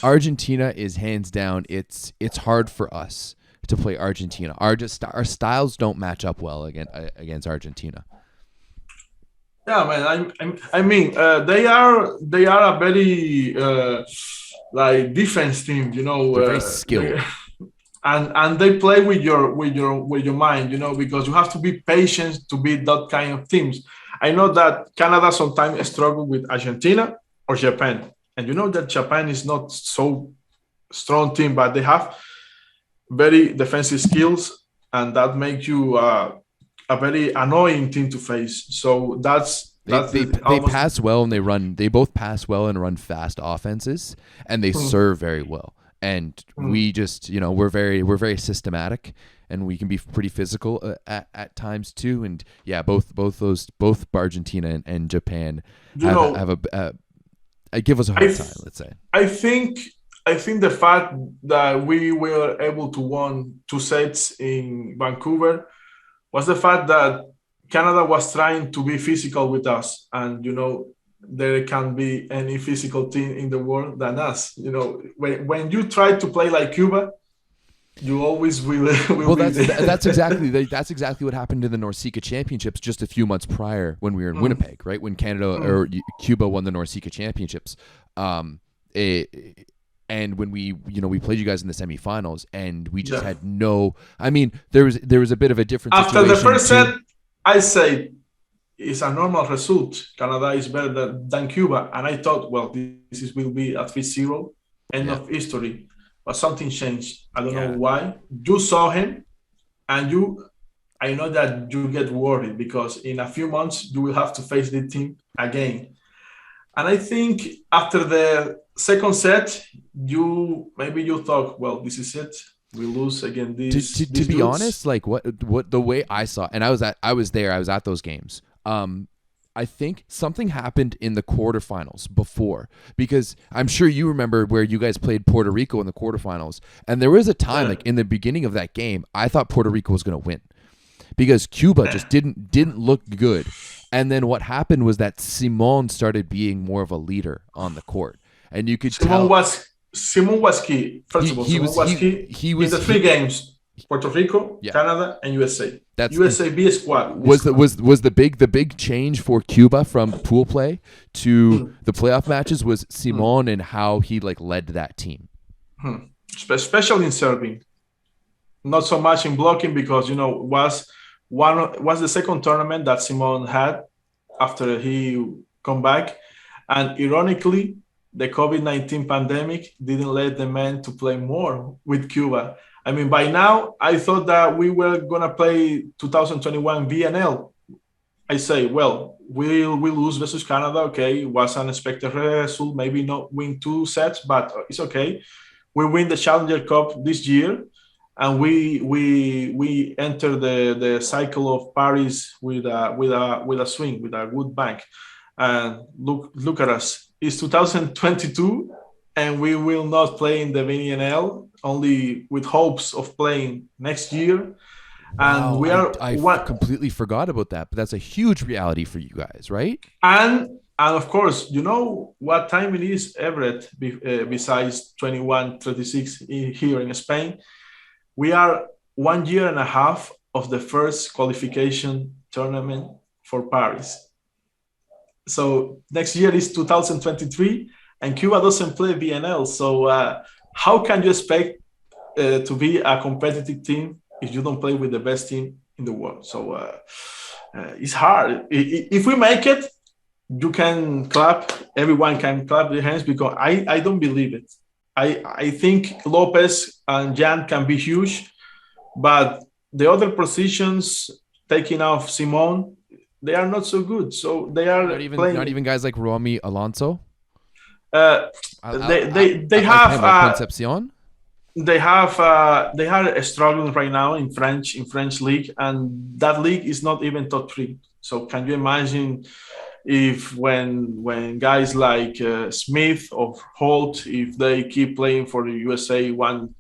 Argentina is hands down. It's hard for us to play Argentina. Our styles don't match up well against Argentina. Yeah, man. I mean, they are a very like defense team. They're very skilled. And they play with your mind, because you have to be patient to beat that kind of teams. I know that Canada sometimes struggle with Argentina or Japan, and that Japan is not so strong team, but they have very defensive skills, and that makes you a very annoying team to face. So they pass well and they run. They both pass well and run fast offenses, and they serve very well. And we just, we're very systematic, and we can be pretty physical at times too. And yeah, both Argentina and Japan give us a hard time. Let's say. I think the fact that we were able to win 2 sets in Vancouver was the fact that Canada was trying to be physical with us, and there can be any physical team in the world than us. When you try to play like Cuba, you always will. Well, that's exactly what happened in the NORCECA Championships just a few months prior when we were in Winnipeg, right? When Canada or Cuba won the NORCECA Championships, and when we played you guys in the semifinals, and we just had no. I mean, there was a bit of a different after the first set. I say it's a normal result. Canada is better than Cuba. And I thought, well, this will be a 3-0, end of history. But something changed. I don't know why. You saw him, and I know that you get worried because in a few months, you will have to face the team again. And I think after the second set, you thought, well, this is it. We lose again To these be dudes. honest, like what the way I saw, and I was there, I was at those games. I think something happened in the quarterfinals before, because I'm sure you remember where you guys played Puerto Rico in the quarterfinals, and there was a time like in the beginning of that game, I thought Puerto Rico was going to win because Cuba just didn't look good. And then what happened was that Simon started being more of a leader on the court, and you could Simon tell was Simon was key. First of all, he Simon was was key he in was the three games: Puerto Rico, yeah. Canada, and USA. That's USA B squad. B was the squad. was the big change for Cuba from pool play to Hmm. the playoff matches was Hmm. Simon and how he like led that team. Especially in serving, not so much in blocking because was the second tournament that Simon had after he come back, and ironically, the COVID-19 pandemic didn't let the men to play more with Cuba. I mean, by now I thought that we were gonna play 2021 VNL. I say, well, we lose versus Canada. Okay, it was an unexpected result. Maybe not win 2 sets, but it's okay. We win the Challenger Cup this year, and we enter the cycle of Paris with a swing, with a good bank. And look at us. It's 2022, and we will not play in the VNL, only with hopes of playing next year. And Wow, we are I one. completely forgot about that, but that's a huge reality for you guys, right? And of course, you know what time it is, Everett, besides 21:36 here in Spain. We are 1 year and a half of the first qualification tournament for Paris. So next year is 2023, and Cuba doesn't play VNL. So how can you expect to be a competitive team if you don't play with the best team in the world? So it's hard. If we make it, you can clap. Everyone can clap their hands because I don't believe it. I think Lopez and Jan can be huge, but the other positions, taking off Simone, they are not so good. So they are Not playing. even guys like Romy Alonso. Uh, they I like have him or Concepcion. they are struggling right now in French league, and that league is not even top three. So can you imagine if when guys like Smith or Holt, if they keep playing for the USA one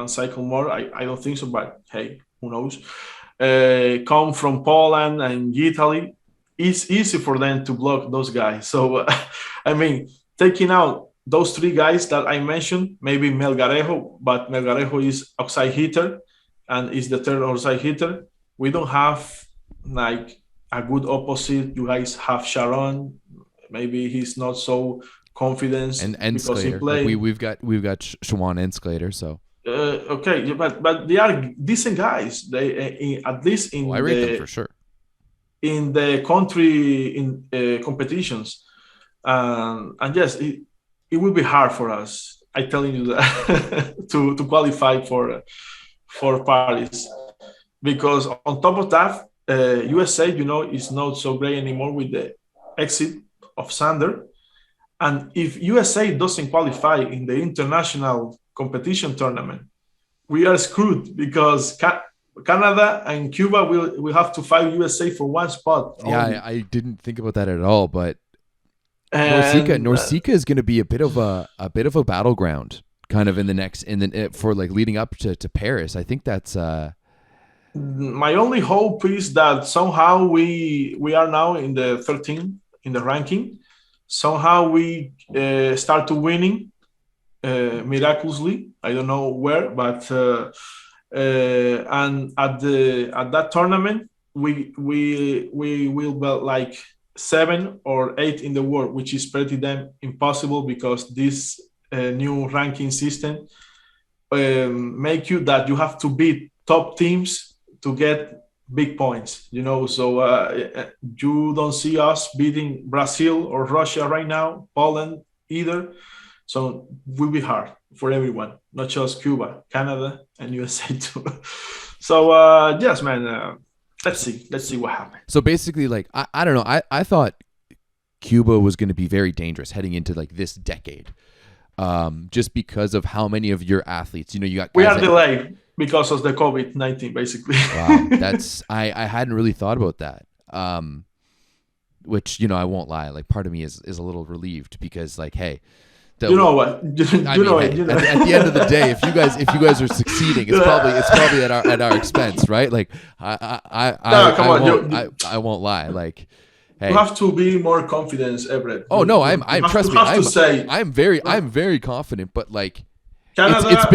cycle more? I don't think so, but hey, who knows? Come from Poland and Italy, it's easy for them to block those guys. So I mean, taking out those three guys that I mentioned, maybe Melgarejo, but Melgarejo is outside hitter and is the third outside hitter. We don't have like a good opposite. You guys have Sharon. Maybe he's not so confident And because he Sclater. Like played. we've got Shawan and Sclater, so Okay, but they are decent guys. They at least I rate them for sure. in the country in competitions, and yes, it will be hard for us. I'm telling you that to qualify for Paris, because on top of that, USA, is not so great anymore with the exit of Sander. And if USA doesn't qualify in the international competition tournament, we are screwed because Canada and Cuba will have to fight USA for one spot Yeah, only. I didn't think about that at all, but And Norseca is going to be a bit of a battleground, kind of in the next for like leading up to Paris. I think that's my only hope is that somehow we are now in the 13 in the ranking. Somehow we start to winning miraculously. I don't know where, but and at that tournament we will be like 7 or 8 in the world, which is pretty damn impossible because this new ranking system make you that you have to beat top teams to get big points. So you don't see us beating Brazil or Russia right now, Poland either. So it will be hard for everyone, not just Cuba, Canada, and USA too. So yes, man. Let's see what happens. so basically like I don't know. I thought Cuba was going to be very dangerous heading into like this decade. just because of how many of your athletes, you got We guys are delayed because of the COVID-19, basically. wow, I hadn't really thought about that. Which, I won't lie, like part of me is a little relieved because like, hey, You know what? I mean, hey, at the end of the day, if you guys are succeeding, it's probably at our expense, right? Like I won't lie. Like, hey, you have to be more confident, Everett. oh no, trust me, say I'm very confident, but like Canada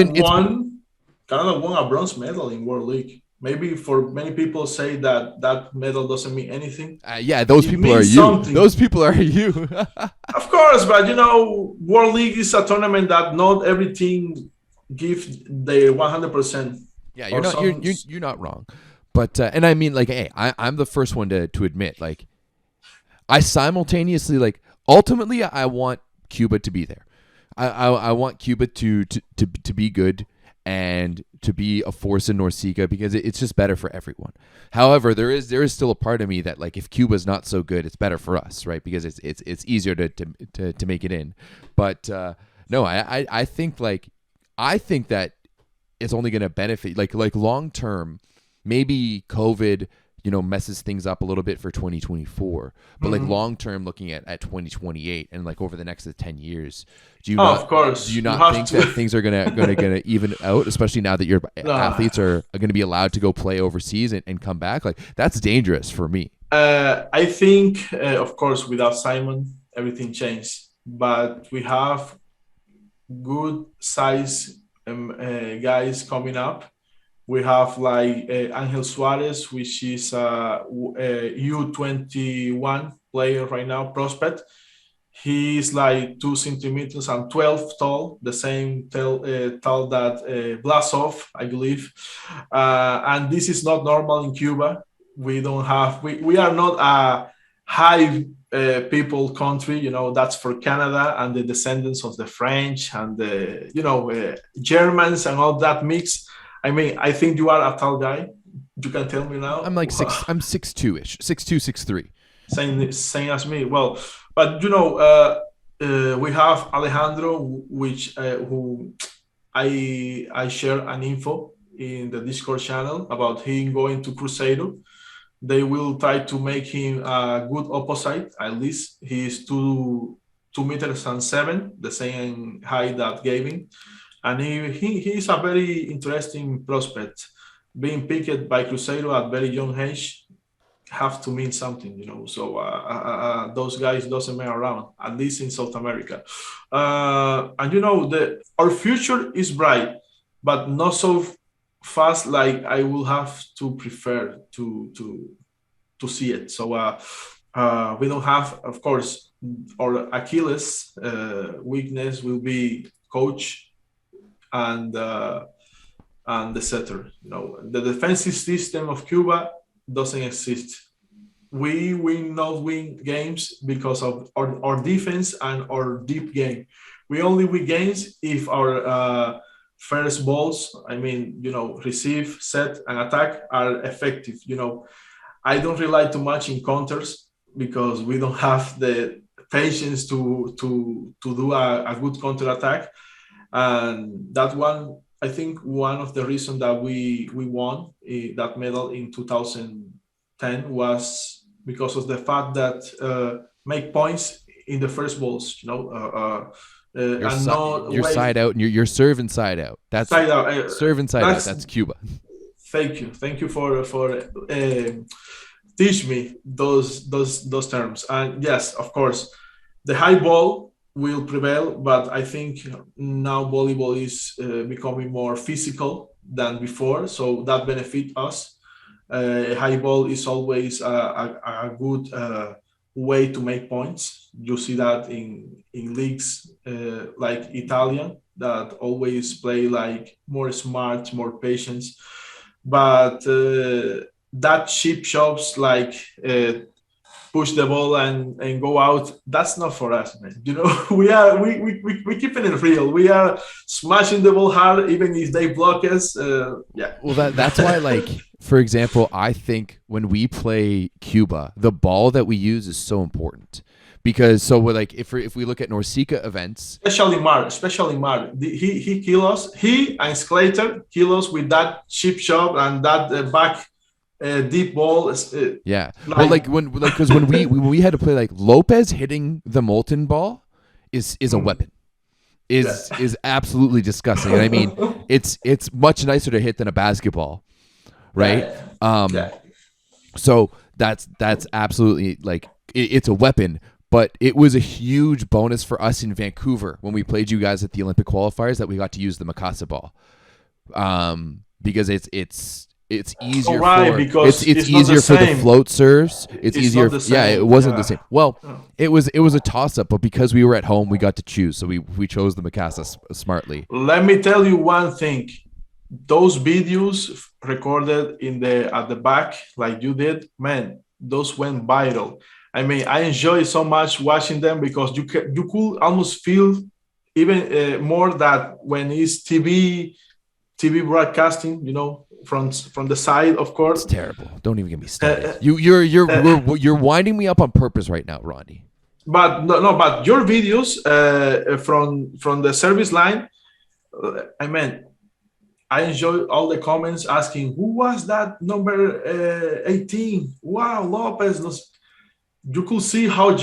won a bronze medal in World League. Maybe for many people say that medal doesn't mean anything. Yeah, those people are you. Something. Those people are you. Of course, but World League is a tournament that not every team give the 100%. Yeah, you're not wrong, but and I mean, like, hey, I'm the first one to admit, like, I simultaneously, like, ultimately, I want Cuba to be there. I want Cuba to be good and to be a force in NORCECA because it's just better for everyone. However, there is still a part of me that, like, if Cuba's not so good, it's better for us, right? Because it's easier to make it in. But no, I think that it's only going to benefit like long term. Maybe COVID messes things up a little bit for 2024, but like long term, looking at 2028 and like over the next 10 years, do you not think that things are gonna even out, especially now that your athletes are going to be allowed to go play overseas and come back? Like, that's dangerous for me. I think, of course, without Simon, everything changed, but we have good size guys coming up. We have like Angel Suarez, which is a U21 player right now, prospect. He's like 2 centimeters and 12 tall, the same tall that Blasov, I believe. And this is not normal in Cuba. We are not a high people country, that's for Canada and the descendants of the French and the, Germans and all that mix. I mean, I think you are a tall guy. You can tell me now. I'm like I'm 6'2"-ish, 6'2", 6'3". Same as me. Well, but we have Alejandro, which who I share an info in the Discord channel about him going to Cruzeiro. They will try to make him a good opposite. At least he's 2.7 meters, the same height that Gavin. And he is a very interesting prospect. Being picked by Cruzeiro at very young age have to mean something, So those guys doesn't mess around, at least in South America. And our future is bright, but not so fast like I will have to prefer to see it. So we don't have, of course, our Achilles weakness will be coach and the setter. The defensive system of Cuba doesn't exist. We will not win games because of our defense and our deep game. We only win games if our first balls, receive, set, and attack are effective. I don't rely too much in counters because we don't have the patience to do a good counter attack. And that one, I think one of the reasons that we won that medal in 2010 was because of the fact that make points in the first balls, Your side out and your serve inside out. That's side out. Serve inside out. That's Cuba. Thank you for teach me those terms. And yes, of course, the high ball will prevail, but I think now volleyball is becoming more physical than before, so that benefits us. High ball is always a good way to make points. You see that in leagues like Italian that always play like more smart, more patience. But that cheap shots like push the ball and go out, that's not for us, man. We keeping it real. We are smashing the ball hard even if they block us. Yeah. Well, that's why, like, for example, I think when we play Cuba, the ball that we use is so important because so we're like if we look at NORCECA events, especially Mar. He kill us. He and Sclater kill us with that chip shot and that back deep ball. yeah. Well, like because when we had to play, like Lopez hitting the molten ball is a weapon. Is absolutely disgusting. And I mean, it's much nicer to hit than a basketball, right? So that's absolutely like it's a weapon. But it was a huge bonus for us in Vancouver when we played you guys at the Olympic qualifiers that we got to use the Mikasa ball, because it's easier because it's easier for the float serves. It's easier. Yeah, it wasn't the same. Well, it was a toss up, but because we were at home, we got to choose, so we chose the Mikasa smartly. Let me tell you one thing: those videos recorded at the back, like you did, man, those went viral. I mean, I enjoy so much watching them because you could almost feel even more that when it's TV broadcasting, from the side, of course. It's terrible. Don't even get me started. You're winding me up on purpose right now, Ronnie. But but your videos from the service line, I mean, I enjoy all the comments asking who was that number 18. Wow, Lopez. You could see how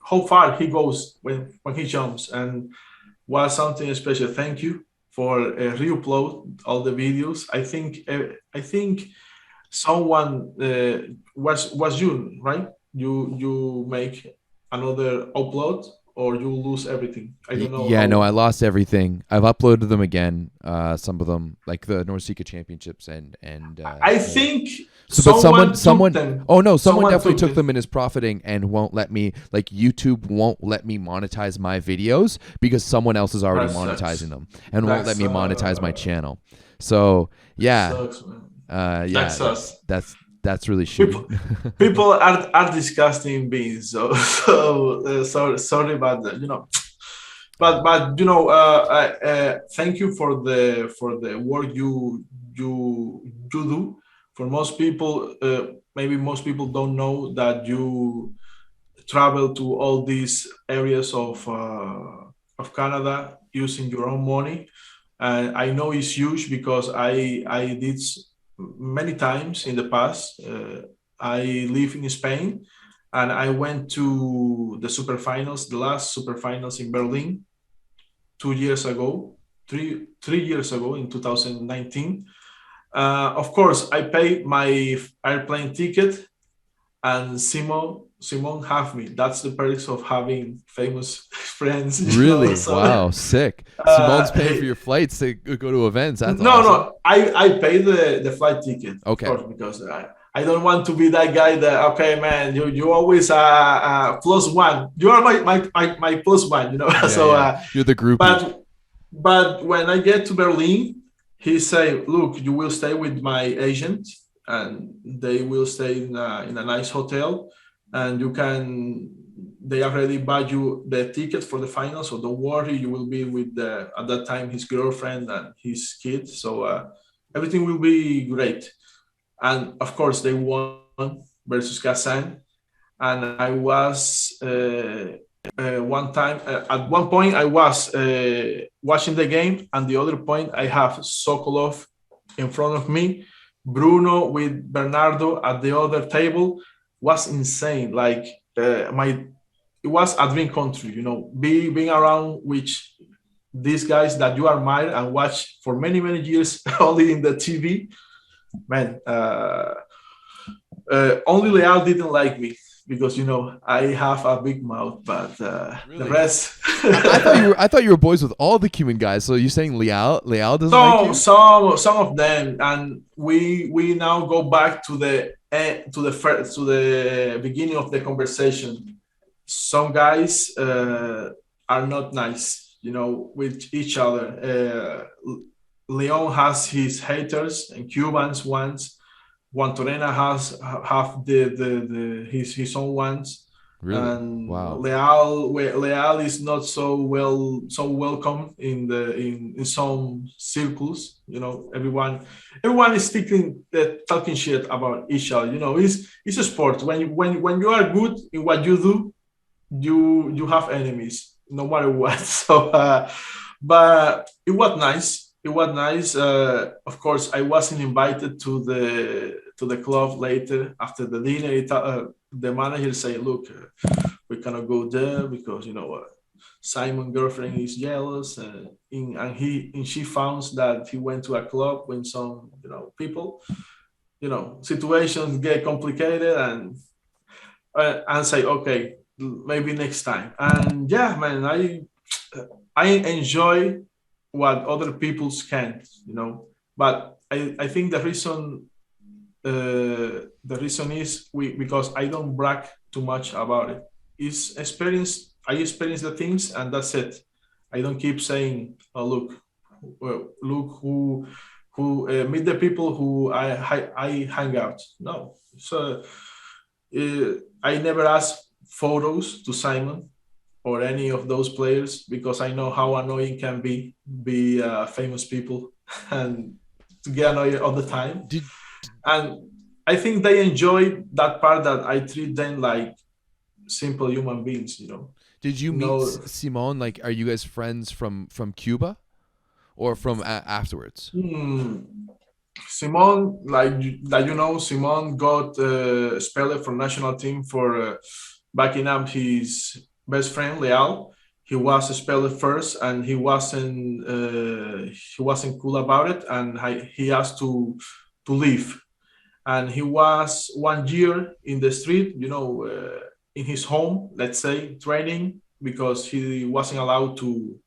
how far he goes when he jumps, and was something special. Thank you for re-upload all the videos. I think someone was you, right? You make another upload, or you lose everything. I don't know. Yeah, no, I lost everything. I've uploaded them again. Some of them, like the NORCECA championships, and I think. So, but someone. Oh no, someone definitely took them and is profiting and won't let me. Like YouTube won't let me monetize my videos because someone else is already monetizing them and won't let me monetize my channel. So yeah, that's really shitty. People are disgusting beings. So sorry about that. But thank you for the work you do. For most people, maybe most people don't know that you travel to all these areas of Canada using your own money, and I know it's huge because I did many times in the past. I live in Spain, and I went to the superfinals, the last superfinals in Berlin, 2 years ago, three years ago in 2019. Of course, I paid my airplane ticket, and Simon have me. That's the perks of having famous friends. Really? So, wow, sick. Simon's paying for your flights to go to events. That's awesome. No. I paid the flight ticket. Okay. Of course, because I don't want to be that guy that, okay, man, you always plus one. You are my plus one, Yeah, so you're the groupie. But when I get to Berlin, he say, look, you will stay with my agent, and they will stay in a nice hotel, and they already buy you the ticket for the final, so don't worry, you will be with at that time his girlfriend and his kid, so everything will be great. And of course they won versus Kazan, and I was one time at one point I was watching the game, and the other point I have Sokolov in front of me, Bruno with Bernardo at the other table. Was insane. Like it was a dream country, being around which these guys that you admire and watch for many years only in the TV. Man, only Leal didn't like me because I have a big mouth, but really? The rest. I thought you were boys with all the Cuban guys. So you're saying Leal doesn't like you? Some of them, and we now go back to the beginning of the conversation. Some guys are not nice, with each other. Leon has his haters and Cubans ones. Juan Torena have his own ones. Really? and Wow. Leal is not so welcome in some circles. Everyone is talking shit about each other. It's a sport. When you are good in what you do, you have enemies no matter what. So, but it was nice. It was nice. Of course, I wasn't invited to the club later after the dinner. The manager said, "Look, we cannot go there because Simon girlfriend is jealous, and she found that he went to a club when some people situations get complicated and say okay, maybe next time. And yeah, man, I enjoy what other people's can't, but I think the reason is because I don't brag too much about it. Is experience. I experience the things, and that's it. I don't keep saying, "Oh, look who meet the people who I hang out." No, so I never ask photos to Simon or any of those players because I know how annoying can be famous people and to get annoyed all the time. Did And I think they enjoy that part that I treat them like simple human beings. did you meet No, Simone? Like, are you guys friends from Cuba or from afterwards? hmm, Simon, Simon got expelled from national team for backing up his best friend Leal. He was expelled first, and he wasn't cool about it, and he has to leave. And he was 1 year in the street, in his home, let's say, training because he wasn't allowed to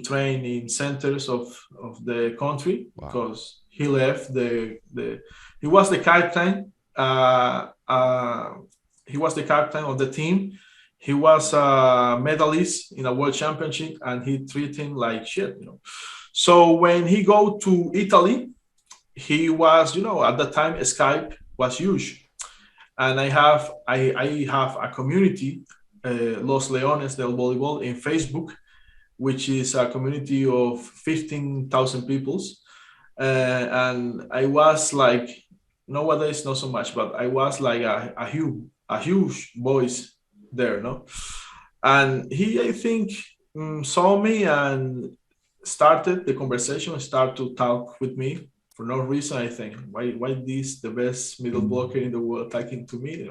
train in centers of the country Wow. because he left the he was the captain. He was the captain of the team. He was a medalist in a world championship, and he treated him like shit. So when he go to Italy, he was, at the time Skype was huge, and I have a community, Los Leones del Voleibol in Facebook, which is a community of 15,000 peoples. And I was like, nowadays not so much, but I was like a huge voice there, no? And he, I think, saw me and started the conversation, start to talk with me for no reason. I think why this the best middle blocker in the world talking to me?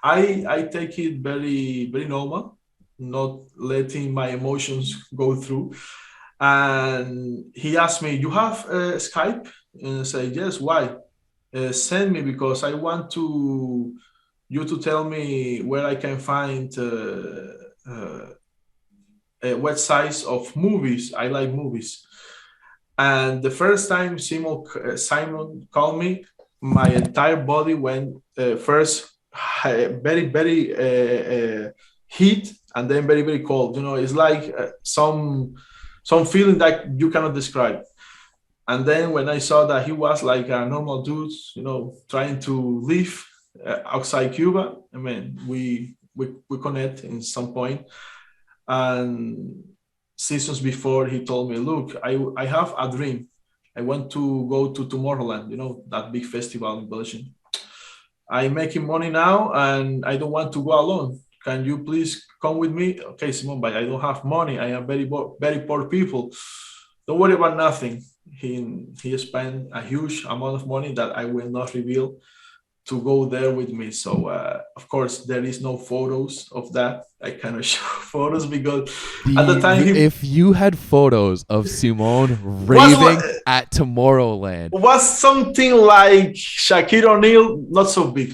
I take it very very normal, not letting my emotions go through. And he asked me, "You have Skype?" And I say, "Yes." Why? Send me because I want you to tell me where I can find websites of movies. I like movies. And the first time Simon called me, my entire body went first very, very heat, and then very, very cold. It's like some feeling that you cannot describe. And then when I saw that he was like a normal dude, trying to live outside Cuba, I mean, we connect in some point. And seasons before, he told me, "Look, I have a dream. I want to go to Tomorrowland, that big festival in Belgium. I'm making money now, and I don't want to go alone. Can you please come with me?" "Okay, Simon, but I don't have money. I am very poor people." "Don't worry about nothing." He spent a huge amount of money that I will not reveal to go there with me. So of course there is no photos of that. I cannot show photos because at the time he If you had photos of Simone was raving at Tomorrowland, was something like Shaquille O'Neal, not so big.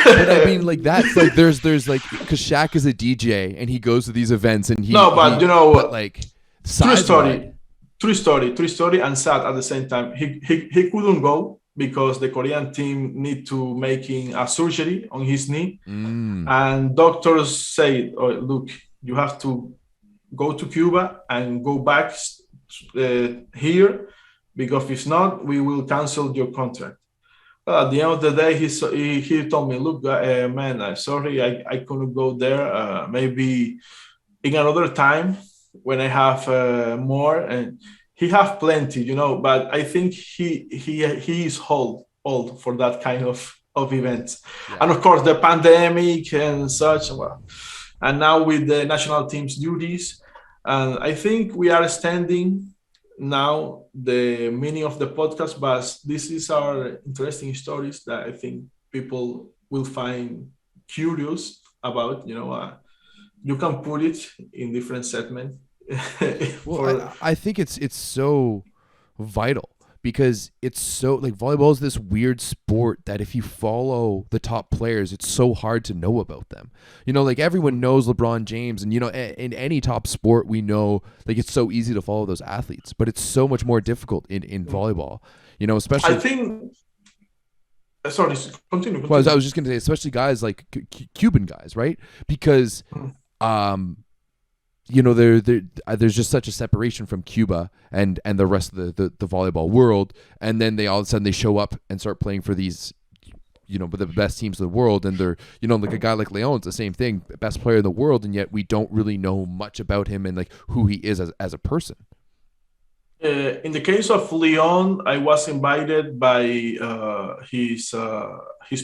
but I mean, like that's like there's like because Shaq is a DJ and he goes to these events and No, but but like true size wise, story, true story, and sad at the same time. He couldn't go because the Korean team need to making a surgery on his knee, and doctors say, "Oh, look, you have to go to Cuba and go back here, because if not, we will cancel your contract." At the end of the day, he told me, "Look, man, sorry, I couldn't go there. Maybe in another time when I have more." And he have plenty, but I think he is old for that kind of events. Yeah. And of course, the pandemic and such. Well, and now with the national team's duties, and I think we are standing now the meaning of the podcast, but this is our interesting stories that I think people will find curious about. You can put it in different segments Well, for. I think it's so vital because it's so like volleyball is this weird sport that if you follow the top players, it's so hard to know about them. Like everyone knows LeBron James, and in any top sport we know like it's so easy to follow those athletes, but it's so much more difficult in volleyball. I Especially. think. Sorry, continue, Well, I continue. was just gonna say, especially guys like Cuban guys, right? Because um, there's just such a separation from Cuba and the rest of the volleyball world, and then they all of a sudden they show up and start playing for these the best teams in the world, and they're like a guy like Leon's the same thing, best player in the world, and yet we don't really know much about him and like who he is as a person. In the case of Leon, I was invited by his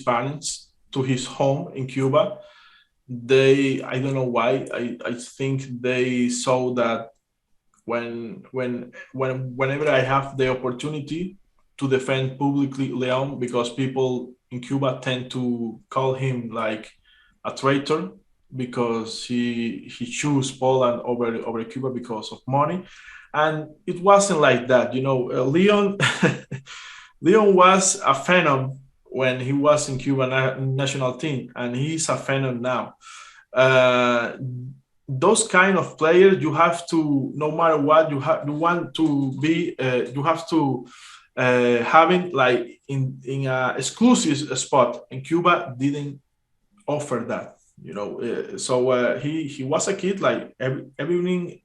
parents to his home in Cuba. I don't know why. I think they saw that whenever I have the opportunity to defend publicly Leon, because people in Cuba tend to call him like a traitor because he chose Poland over Cuba because of money, and it wasn't like that. Leon Leon was a phenom when he was in Cuban national team, and he's a phenom now. uh, those kind of players, you have to, no matter what you want to be, you have to having like in a exclusive spot. In Cuba didn't offer that, so he was a kid like everything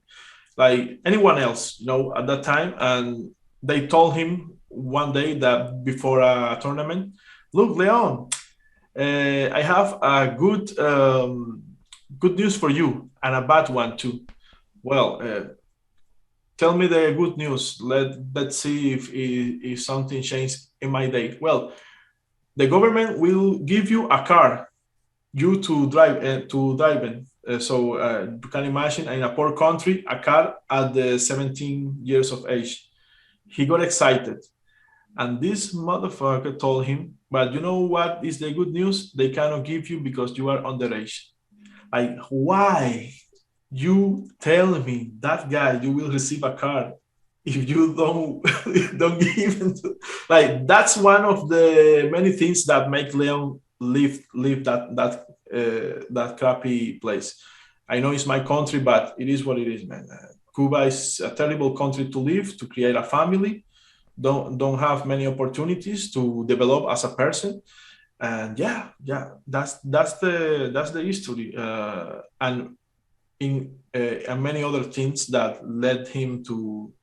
like anyone else, at that time. And they told him one day that before a tournament, "Look, Leon, I have a good news for you and a bad one too." Well, tell me the good news. Let's see if something changed in my day. Well, the government will give you a car, you to drive in. So you can imagine, in a poor country, a car at the 17 years of age. He got excited, and this motherfucker told him, "But you know what is the good news? They cannot give you because you are underage." Like, why you tell me that guy you will receive a card if you don't give him like, that's one of the many things that make Leon leave that crappy place. I know it's my country, but it is what it is, man. Cuba is a terrible country to live, to create a family. Don't have many opportunities to develop as a person. And yeah, that's the history. And in and many other things that led him to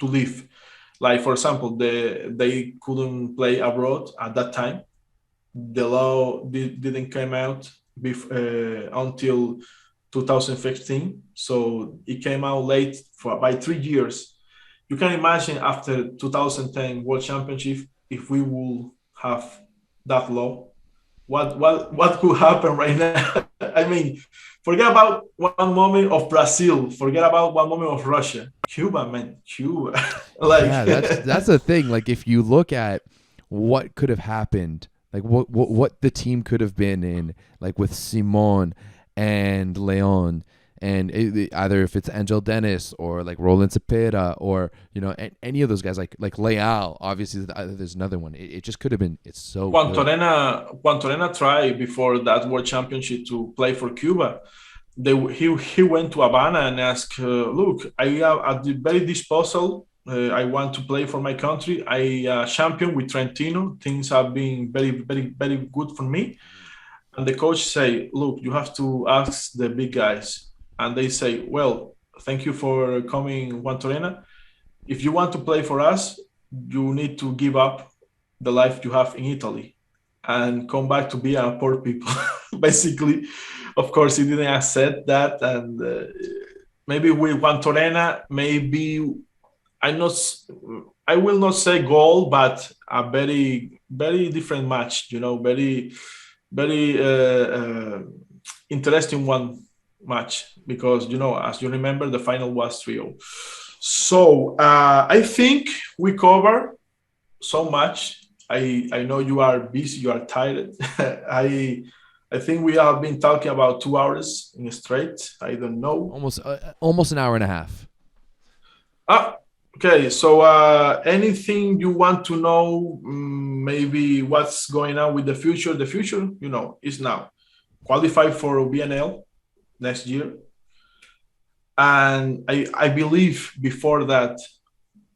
leave. Like, for example, they couldn't play abroad at that time. The law didn't come out until 2015, so it came out late by 3 years. You can imagine, after 2010 World Championship, if we will have that law, what could happen right now? I mean, forget about one moment of Brazil, forget about one moment of Russia. Cuba, man, Cuba. Like, Yeah, that's the thing. Like if you look at what could have happened, like what the team could have been in, like with Simon and Leon, and either if it's Angel Dennis or like Roland Cepeda or any of those guys, like Leal. Obviously, there's another one. It just could have been. It's so good. Juan Torena tried before that World Championship to play for Cuba. He went to Havana and asked, "Look, I have at the very disposal. I want to play for my country. I champion with Trentino. Things have been very, very, very good for me." And the coach say, "Look, you have to ask the big guys." And they say, "Well, thank you for coming, Juan Torena. If you want to play for us, you need to give up the life you have in Italy and come back to be a poor people. Basically, of course, he didn't accept that, and maybe with Guantorena, maybe I not I will not say goal, but a very very different match. Very very interesting one match because as you remember, the final was 3-0. So I think we cover so much. I know you are busy, you are tired. I think we have been talking about 2 hours in straight. I don't know. Almost an hour and a half. Ah, okay. So anything you want to know? Maybe what's going on with the future? The future, is now. Qualify for BNL next year, and I believe before that,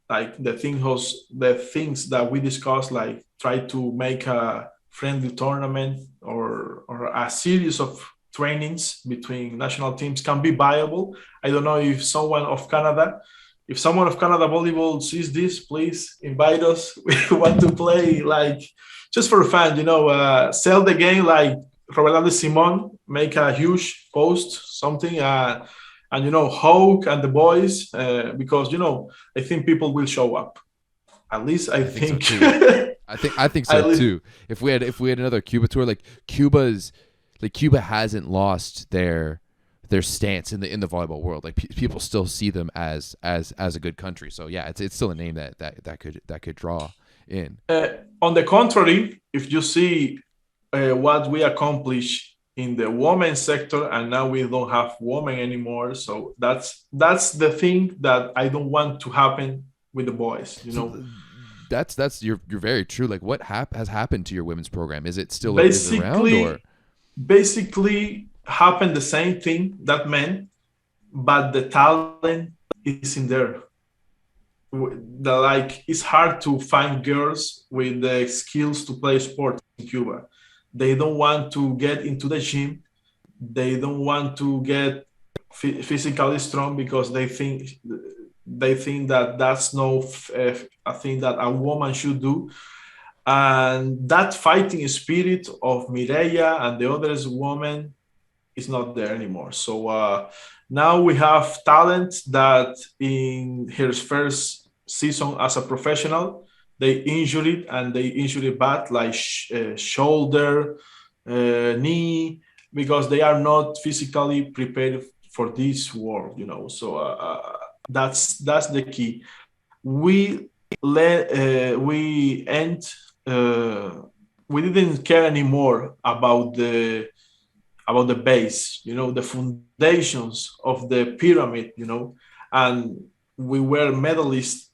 like the things that we discussed, like try to make a friendly tournament or a series of trainings between national teams can be viable. I don't know if someone of Canada volleyball sees this, please invite us. We want to play like just for fun, sell the game like Roberto Simon, make a huge post, something, and Hawk and the boys, because I think people will show up. At least I think so think. too. I think so At least, too. If we had another Cuba tour, like Cuba hasn't lost their stance in the volleyball world. Like people still see them as a good country. So yeah, it's still a name that could draw in. on the contrary, if you see what we accomplish in the women's sector, and now we don't have women anymore, so that's the thing that I don't want to happen with the boys. So that's you're very true. Like what has happened to your women's program? Is it around or? Basically happened the same thing that men, but the talent isn't there. It's hard to find girls with the skills to play sports in Cuba. They don't want to get into the gym. They don't want to get physically strong because they think that that's no a thing that a woman should do. And that fighting spirit of Mireia and the other women is not there anymore. So now we have talent that in her first season as a professional, they injured it, and they injured it bad, like shoulder, knee, because they are not physically prepared for this world. So that's the key. We end. We didn't care anymore about the base, the foundations of the pyramid, and we were medalists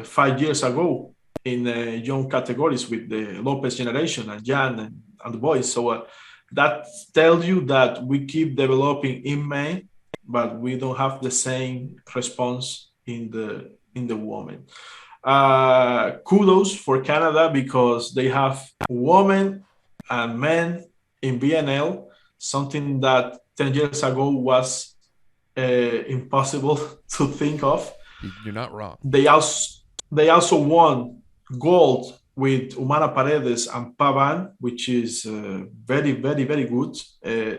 5 years ago in young categories with the Lopez generation and Jan and the boys. So that tells you that we keep developing in men, but we don't have the same response in the women. Kudos for Canada because they have women and men in BNL, something that 10 years ago was impossible to think of. You're not wrong. They also won gold with Humana Paredes and Pavan, which is very, very, very good.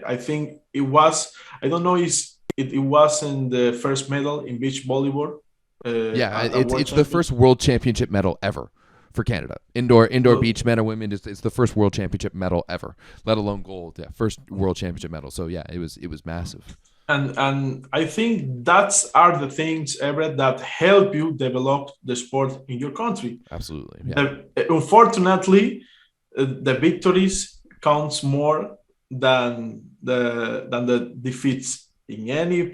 I think it was, I don't know if it wasn't the first medal in beach volleyball. It's the first world championship medal ever for Canada. Indoor beach men or women. It's the first world championship medal ever, let alone gold. Yeah, first world championship medal. So yeah, it was massive. And I think that's are the things, Everett, that help you develop the sport in your country. Absolutely. Yeah. Unfortunately, the victories counts more than the defeats in any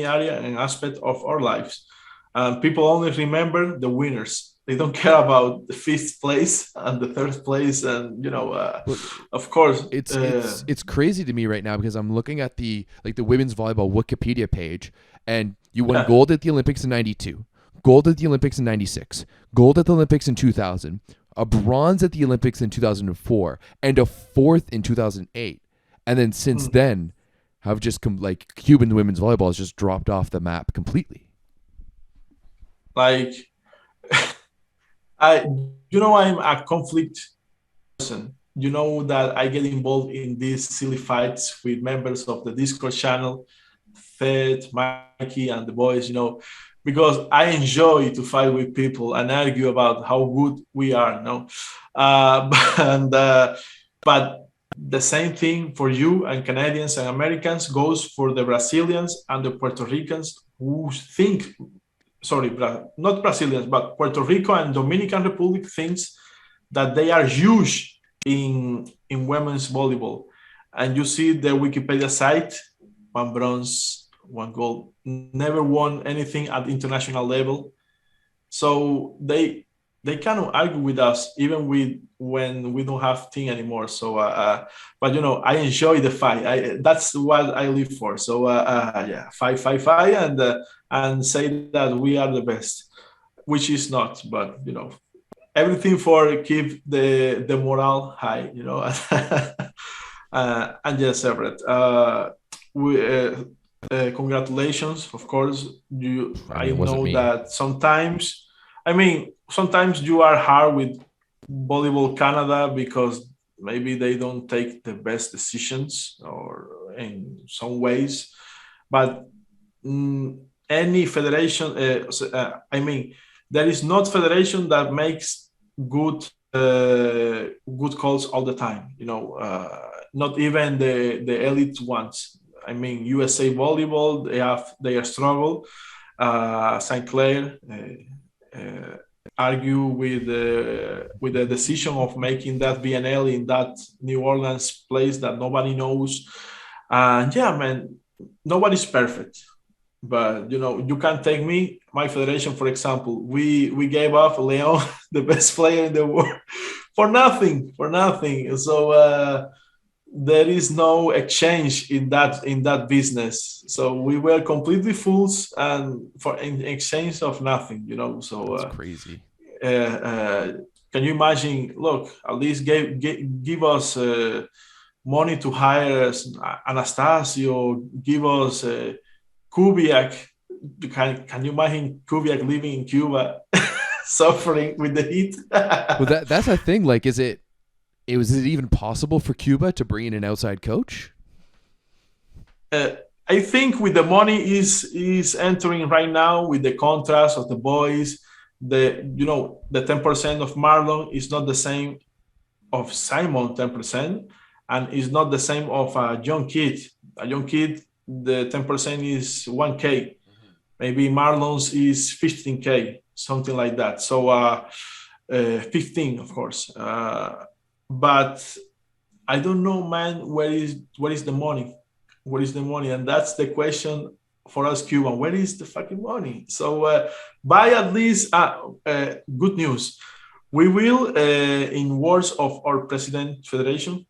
area and aspect of our lives. People only remember the winners. They don't care about the fifth place and the third place, and of course, it's crazy to me right now because I'm looking at the women's volleyball Wikipedia page, and you won gold at the Olympics in '92, gold at the Olympics in '96, gold at the Olympics in 2000, a bronze at the Olympics in 2004, and a fourth in 2008, and then since then, have just Cuban women's volleyball has just dropped off the map completely. Like I, I'm a conflict person. You know that I get involved in these silly fights with members of the Discord channel, Fed, Mikey, and the boys. Because I enjoy to fight with people and argue about how good we are. And but the same thing for you and Canadians and Americans goes for the Brazilians and the Puerto Ricans who think, sorry, not Brazilians, but Puerto Rico and Dominican Republic thinks that they are huge in women's volleyball. And you see the Wikipedia site, one bronze, one gold, never won anything at international level. So they cannot argue with us even with when we don't have team anymore. But I enjoy the fight. That's what I live for. Yeah, fight, and say that we are the best, which is not. But everything for keep the morale high. And yes, Everett. Congratulations, of course. I mean, I it wasn't know me. that sometimes. I mean, sometimes you are hard with volleyball Canada because maybe they don't take the best decisions or in some ways, but any federation. I mean, there is not federation that makes good calls all the time. Not even the elite ones. I mean, USA Volleyball, they are struggle. St. Clair argue with the decision of making that BNL in that New Orleans place that nobody knows. And yeah, man, nobody's perfect. But you can't take me, my federation, for example. We gave up Leon, the best player in the world, for nothing, for nothing. So there is no exchange in that business. So we were completely fools, and for in exchange of nothing. So That's crazy. uh, can you imagine? Look, at least give us money to hire Anastasio, give us Kubiak. Can you imagine Kubiak living in Cuba, suffering with the heat? Well, that's a thing. Like, is it even possible for Cuba to bring in an outside coach? uh, I think with the money is entering right now with the contrast of the boys, the 10% of Marlon is not the same of Simon 10%, and is not the same of a young kid. A young kid, the 10% is 1K. Maybe Marlon's is 15K, something like that. So 15, of course. But I don't know, man. Where is the money? Where is the money? And that's the question for us, Cuban. Where is the fucking money? So buy at least. Good news. We will, in words of our president, federation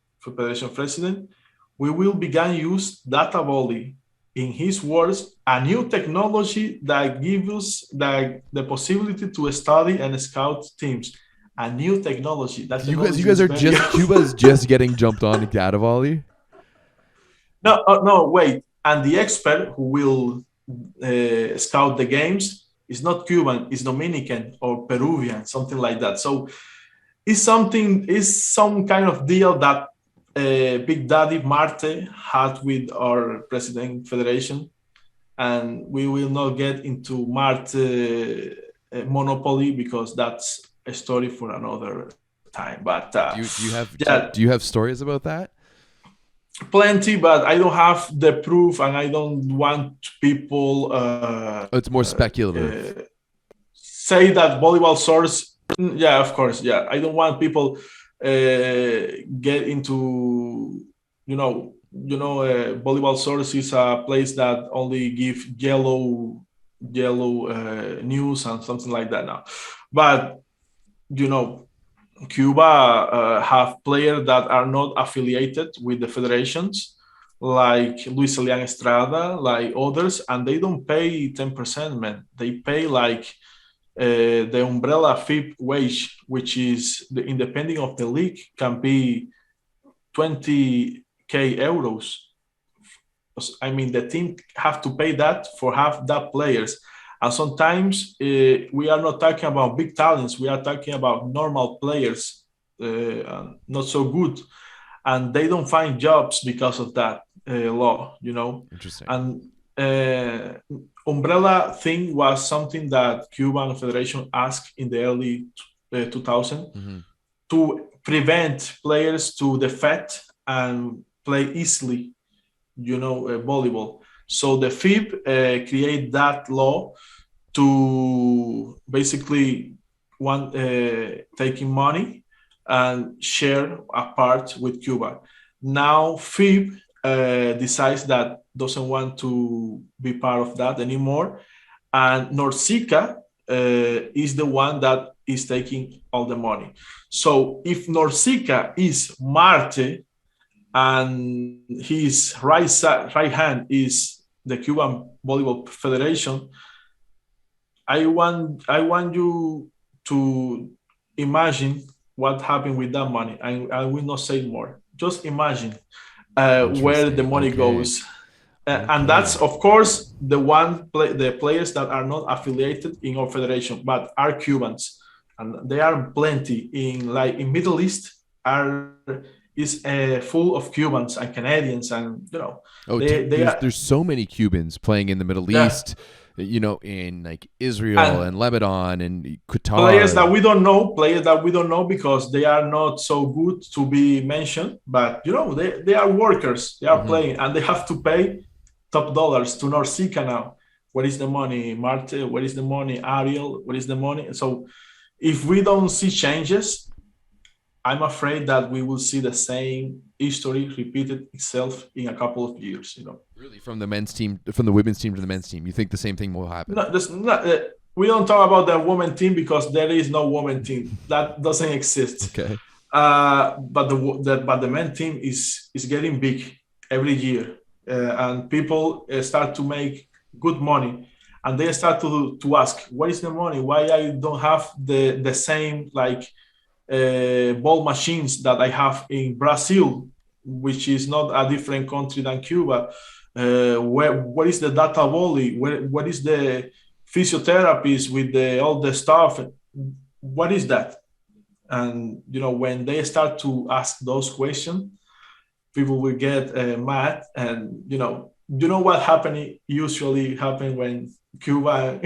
president, we will begin use data volley. In his words, a new technology that gives us the possibility to study and scout teams. A new technology. That You technology guys is are very just Cuba's just getting jumped on to data volley. No, no, wait. And the expert who will scout the games is not Cuban, it's Dominican or Peruvian, something like that. So it's some kind of deal that Big Daddy Marte had with our president federation, and we will not get into Marte monopoly because that's a story for another time. But yeah, Do you have stories about that? plenty, but I don't have the proof, and I don't want people Oh, it's more speculative. say that volleyball source. Yeah, of course. Yeah, I don't want people get into volleyball source is a place that only give yellow news and something like that now. But you know Cuba have players that are not affiliated with the federations, like Luis Elian Estrada, like others, and they don't pay 10%, man. They pay like the umbrella fee wage, which is independent of the league, can be 20K euros. I mean, the team have to pay that for half that players, And sometimes we are not talking about big talents. We are talking about normal players, not so good, and they don't find jobs because of that law, you know. Interesting. And uh, umbrella thing was something that Cuban Federation asked in the early 2000 Mm-hmm. to prevent players to defect and play easily, you know, volleyball. So the FIB create that law to basically one taking money and share a part with Cuba. Now FIB decides that doesn't want to be part of that anymore, and Norsica is the one that is taking all the money. So if Norsica is Marte and his right hand is the Cuban Volleyball Federation, I want you to imagine what happened with that money. I will not say more. Just imagine where the Interesting. money Okay. goes. And that's Okay. of course the players that are not affiliated in our federation but are Cubans, and they are plenty in like in Middle East are is full of Cubans and Canadians, and you know Oh, they are, there's so many Cubans playing in the Middle yeah, East, you know, in like Israel and and Lebanon and players that Qatar. we don't know because they are not so good to be mentioned, but you know they are workers, they are Mm-hmm. playing, and they have to pay top dollars to Norsica now. Where is the money, Marte? Where is the money, Ariel? Where is the money? So if we don't see changes, I'm afraid that we will see the same history repeated itself in a couple of years. You know, Really, from the men's team, from the women's team to the men's team, you think the same thing will happen? no, we don't talk about the women team because there is no women team that doesn't exist. Okay. But the men team is getting big every year, and people start to make good money, and they start to ask, "Where is the money? Why I don't have the same like ball machines that I have in Brazil, which is not a different country than Cuba? Where is the data volley? Where is the physiotherapist with all the stuff? What is that?" And you know, when they start to ask those questions, people will get mad. And you know what happening usually happen when Cuba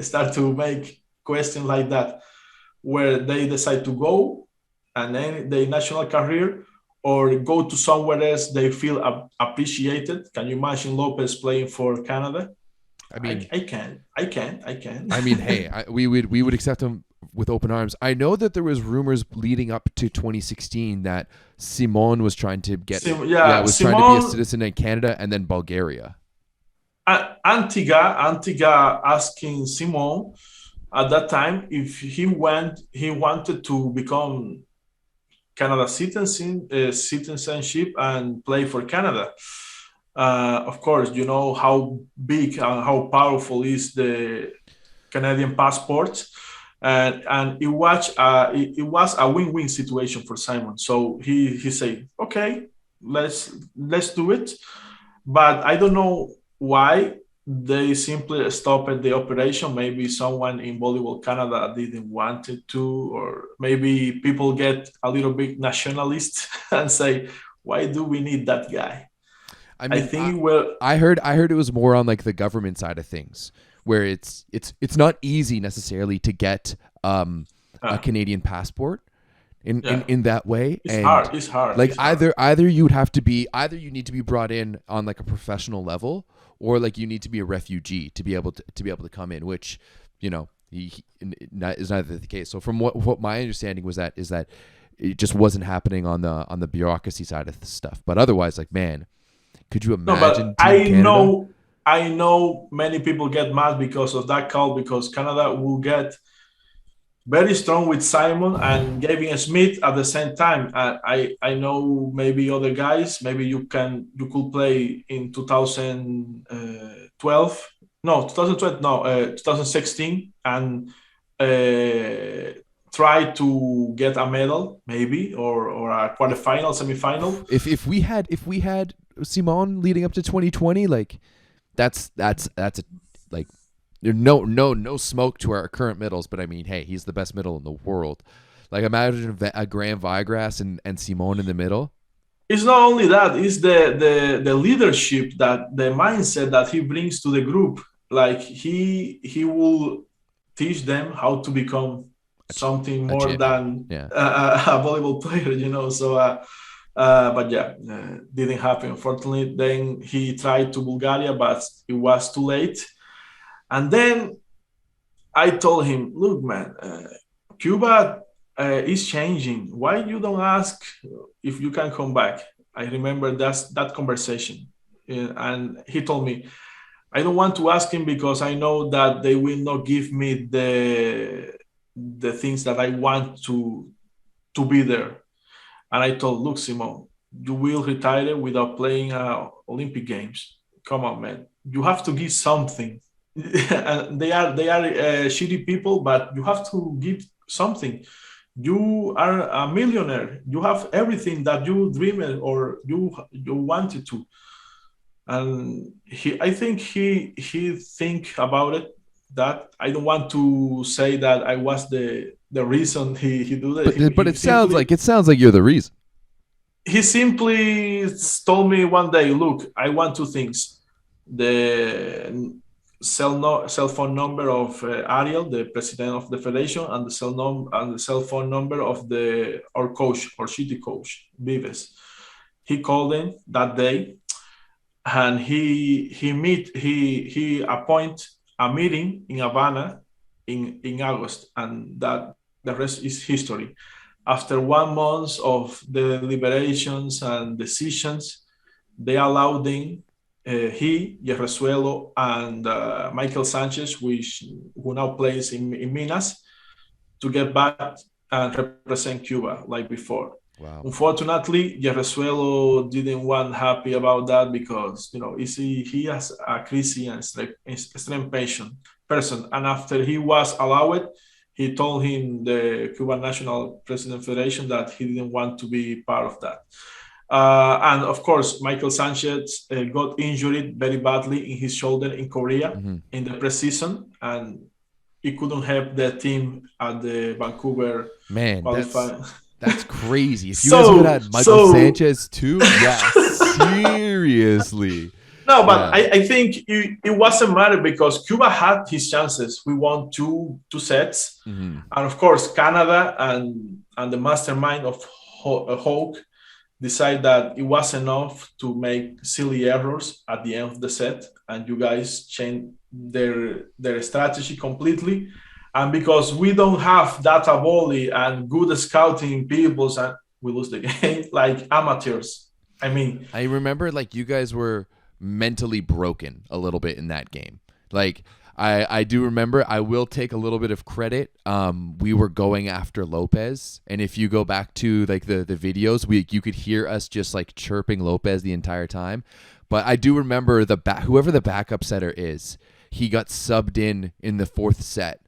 start to make questions like that, where they decide to go and end their national career or go to somewhere else they feel appreciated. Can you imagine Lopez playing for Canada? I I, mean, I can, I can, I can. hey, we would accept him with open arms. I know that there was rumors leading up to 2016 that Simon was trying to get, yeah, Yeah, was trying to be a Simon. citizen in Canada and then Bulgaria. Antigua asking Simon at that time if he wanted to become Canada citizenship and play for Canada. Of course, you know how big and how powerful is the Canadian passport, and it was a win-win situation for Simon. So he said, okay, let's do it. But I don't know why they simply stopped the operation. Maybe someone in Volleyball Canada didn't want it to, or maybe people get a little bit nationalist and say, why do we need that guy? I I mean, think it will. I heard it was more on like the government side of things, where it's not easy necessarily to get a Uh, Canadian passport in, in yeah, in that way, it's and hard. It's hard. like It's hard. either you would have to be either you need to be brought in on like a professional level, or like you need to be a refugee to be able to come in, which you know is neither the case. So from what my understanding was that is that it just wasn't happening on the bureaucracy side of the stuff. But otherwise, like man, could you No, but imagine Team Canada? I know many people get mad because of that call because Canada will get very strong with Simon and Gavin Smith at the same time. I know maybe other guys. Maybe you could play in 2012. No, 2012. No, 2016, and try to get a medal maybe or a If quarterfinal, semifinal. if we had Simon leading up to 2020, like that's a like no smoke to our current middles, but I mean, hey, he's the best middle in the world. Like imagine a Graham Vigrass and Simone in the middle. It's not only that; it's the leadership, that the mindset that he brings to the group. Like he will teach them how to become something A more champion. than Yeah. a volleyball player, So, but yeah, didn't happen. Unfortunately, then he tried to Bulgaria, but it was too late. And then I told him, "Look, man, Cuba is changing. Why you don't ask if you can come back?" I remember that conversation, and he told me, "I don't want to ask him because I know that they will not give me the things that I want to be there." And I told, "Look, Simon, you will retire without playing Olympic Games. Come on, man. You have to give something." And they are shitty people, but you have to give something. You are a millionaire. You have everything that you dreamed or you wanted to. And I think he think about it. That I don't want to say that I was the reason he do that. But He simply it sounds like you're the reason. he simply told me one day, "Look, I want two things: the cell phone number of Ariel, the president of the federation, and the cell phone number of our coach, our city coach, Vives." He called him that day, and he appoint a meeting in Havana in August, and that the rest is history. After 1 month of the deliberations and decisions, they allowed him, he, Yerrezuelo, and Michael Sanchez, who now plays in Minas, to get back and represent Cuba like before. Wow. Unfortunately, Yerrezuelo didn't want happy about that because he has a crazy and extreme person, and after he was allowed, he told him the Cuban National President Federation that he didn't want to be part of that. And of course, Michael Sanchez got injured very badly in his shoulder in Korea in the preseason, and he couldn't help the team at the Vancouver Man, qualifying. that's crazy. If you guys would have had Michael Sanchez too, yeah, seriously. No, but I think it wasn't matter because Cuba had his chances. We won two sets, and of course Canada and the mastermind of Hawk decided that it was enough to make silly errors at the end of the set, and you guys changed their strategy completely. And because we don't have data volley and good scouting people, and we lose the game like amateurs. I mean, I remember like you guys were mentally broken a little bit in that game. Like I do remember. I will take a little bit of credit. We were going after Lopez, and if you go back to like the videos, you could hear us just like chirping Lopez the entire time. But I do remember whoever the backup setter is, he got subbed in the fourth set,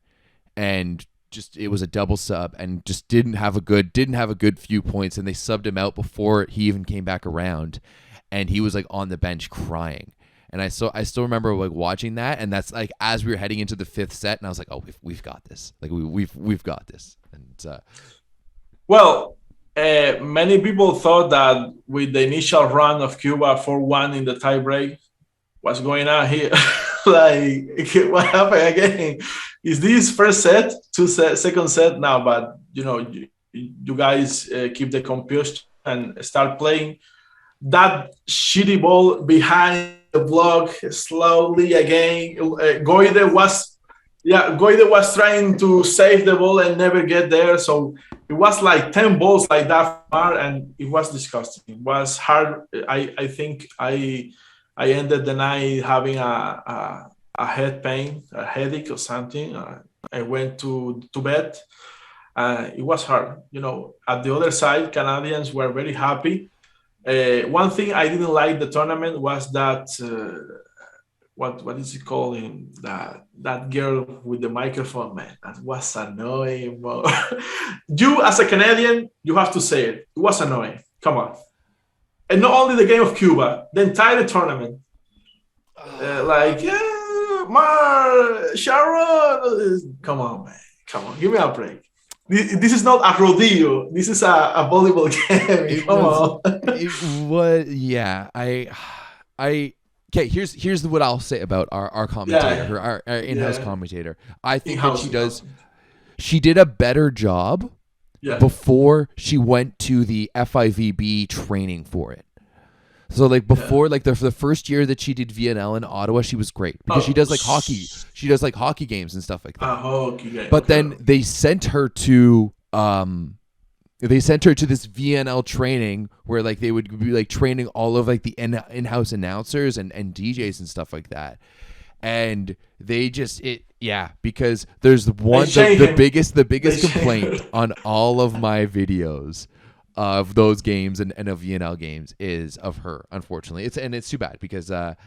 and just it was a double sub, and just didn't have a good few points, and they subbed him out before he even came back around, and he was like on the bench crying. And I still remember like watching that, and that's like as we were heading into the fifth set, and I was like, "Oh, we've got this. Like we've got this." And many people thought that with the initial run of Cuba 4-1 in the tiebreak, what's going on here? Like, what happened again? Is this first set, second set now? But you guys keep the composure and start playing that shitty ball behind the block slowly again. Goide was trying to save the ball and never get there. So it was like 10 balls like that far, and it was disgusting. It was hard. I think I ended the night having a head pain, a headache or something. I went to bed. It was hard. At the other side, Canadians were very happy. One thing I didn't like the tournament was that what is it called? That girl with the microphone, man. That was annoying. You as a Canadian, you have to say it. It was annoying. Come on. And not only the game of Cuba, the entire tournament. Sharon. Come on, man. Come on, give me a break. This is not a rodeo. This is a volleyball game. It Come was. on. It was. Yeah. Okay. Here's what I'll say about our commentator, Yeah, our in-house yeah. commentator. I think that In-house, in-house. she did a better job Yeah. before she went to the FIVB training for it. So like before, like the first year that she did VNL in Ottawa, she was great because she does like hockey. She does like hockey games and stuff like that. Hockey game. But Okay. then they sent her to this VNL training where like they would be like training all of like the in-house announcers and DJs and stuff like that. And they just because there's the biggest complaint on all of my videos of those games and of VNL games is of her, unfortunately. It's too bad because So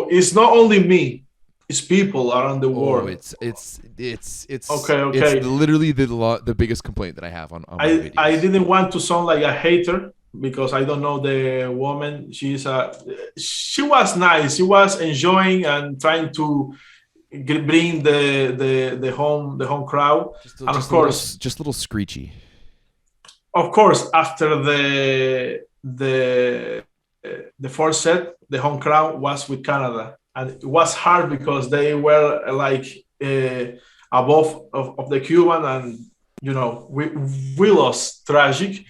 it's not only me, it's people around the world. it's Okay. it's literally the biggest complaint that I have on my videos. I didn't want to sound like a hater because I don't know the woman. She was nice. She was enjoying and trying to bring the home crowd. And of course, just a little screechy. Of course, after the first set, the home crowd was with Canada, and it was hard because they were like above of the Cuban, and we lost tragic.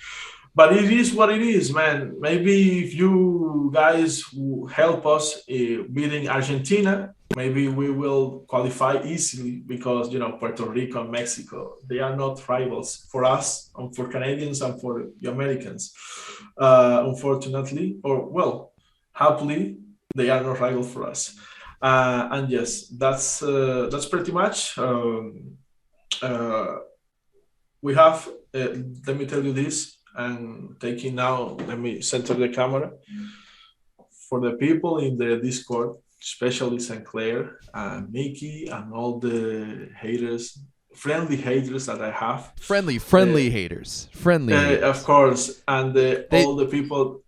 But it is what it is, man. Maybe if you guys help us beating Argentina, maybe we will qualify easily because Puerto Rico and Mexico, they are not rivals for us and for Canadians and for the Americans. Unfortunately, or well, happily, they are not rivals for us. And yes, that's pretty much. We have. Let me tell you this. And taking now, let me center the camera for the people in the Discord, especially St. Clair and Mickey and all the haters, friendly haters that I have. Friendly haters. Of course, and all the people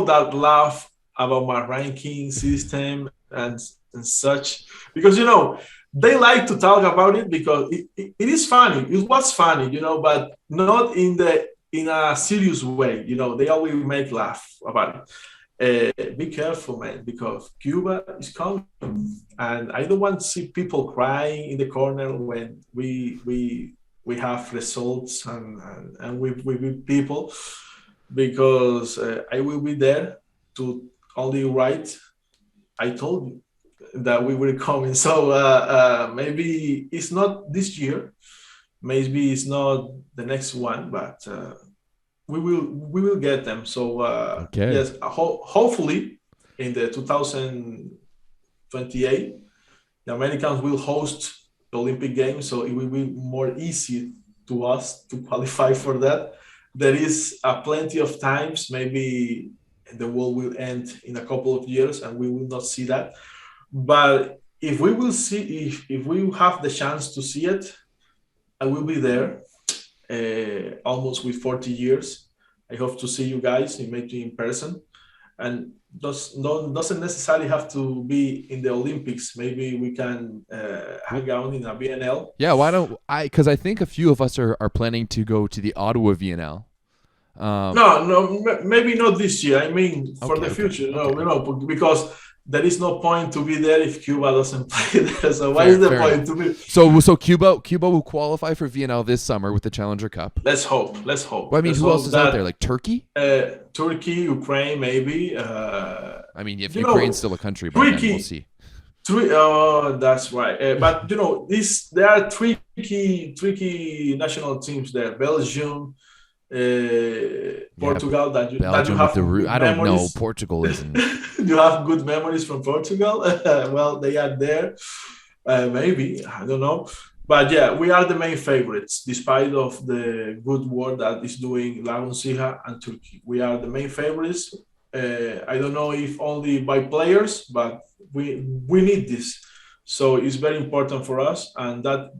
that laugh about my ranking system and such, because they like to talk about it because it is funny. It was funny, but not in a serious way. They always make laugh about it. Be careful, man, because Cuba is coming, and I don't want to see people crying in the corner when we have results and we beat people, because I will be there to only write. I told you that we were coming, so maybe it's not this year. Maybe it's not the next one, but we will get them. So yes, hopefully in the 2028, the Americans will host the Olympic Games, so it will be more easy to us to qualify for that. There is plenty of times. Maybe the world will end in a couple of years, and we will not see that. But if we will see, if we have the chance to see it, I will be there, almost with 40 years. I hope to see you guys maybe in person, and doesn't necessarily have to be in the Olympics. Maybe we can hang out in a BNL. Yeah, why don't I? Because I think a few of us are planning to go to the Ottawa VNL. No, maybe not this year. I mean, for the future. Because there is no point to be there if Cuba doesn't play there. So why is the point to be? So Cuba will qualify for VNL this summer with the Challenger Cup. Let's hope. Well, I mean, who else is out there? Like Turkey? Turkey, Ukraine, maybe. I mean, if Ukraine's still a country, but then we'll see. That's right. But there are tricky national teams there. Belgium. Portugal, that you have I don't know. Portugal isn't. You have good memories from Portugal. Well, they are there. Maybe, I don't know. But yeah, we are the main favorites, despite of the good work that is doing Lagunsija and Turkey. We are the main favorites. I don't know if only by players, but we need this. So it's very important for us, and that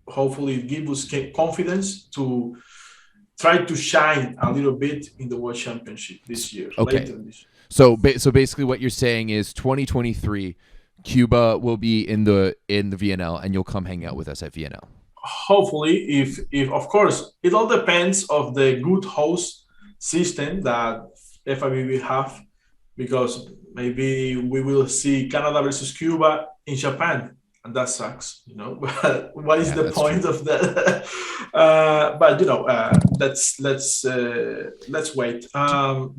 hopefully gives us confidence to try to shine a little bit in the World Championship this year. Okay. So basically what you're saying is 2023, Cuba will be in the VNL, and you'll come hang out with us at VNL. Hopefully, if of course, it all depends of the good host system that FIVB have, because maybe we will see Canada versus Cuba in Japan, and that sucks, you know. But what is the point of that? But let's wait.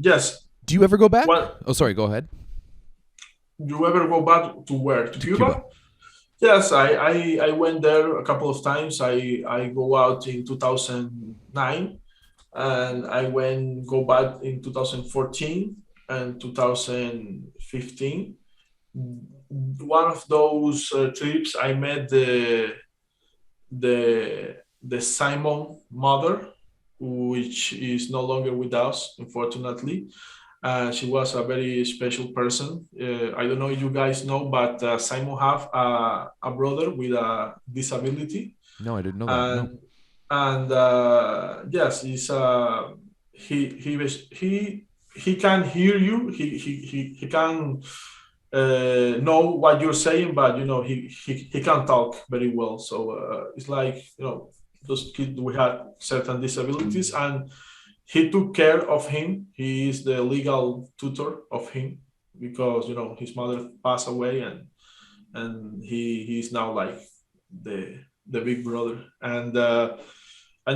Yes. Do you ever go back? What? Oh, sorry. Go ahead. You ever go back to where? To Cuba? Cuba. Yes, I went there a couple of times. I go out in 2009, and I go back in 2014 and 2015. One of those trips, I met the Simon mother, which is no longer with us, unfortunately. She was a very special person. I don't know if you guys know, but Simon have a brother with a disability. No, I didn't know that. No. And yes, he can hear you. He can know what you're saying, but he can't talk very well. So it's like those kids, we had certain disabilities, and he took care of him. He is the legal tutor of him because his mother passed away, and he is now like the big brother. And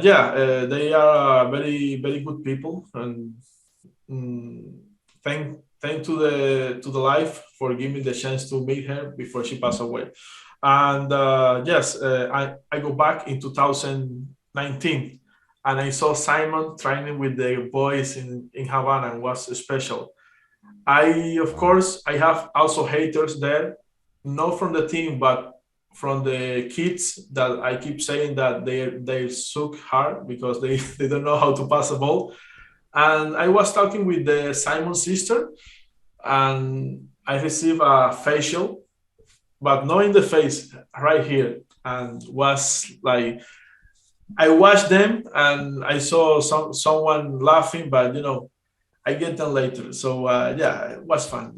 yeah, they are very, very good people, and thank to the life for giving me the chance to meet her before she passed away. And yes, I go back in 2019, and I saw Simon training with the boys in Havana, and was special. Of course, I have also haters there, not from the team, but from the kids that I keep saying that they suck hard because they don't know how to pass a ball. And I was talking with the Simon sister, and I received a facial, but not in the face, right here, and was like, I watched them and I saw someone laughing, but I get them later. So yeah, it was fun.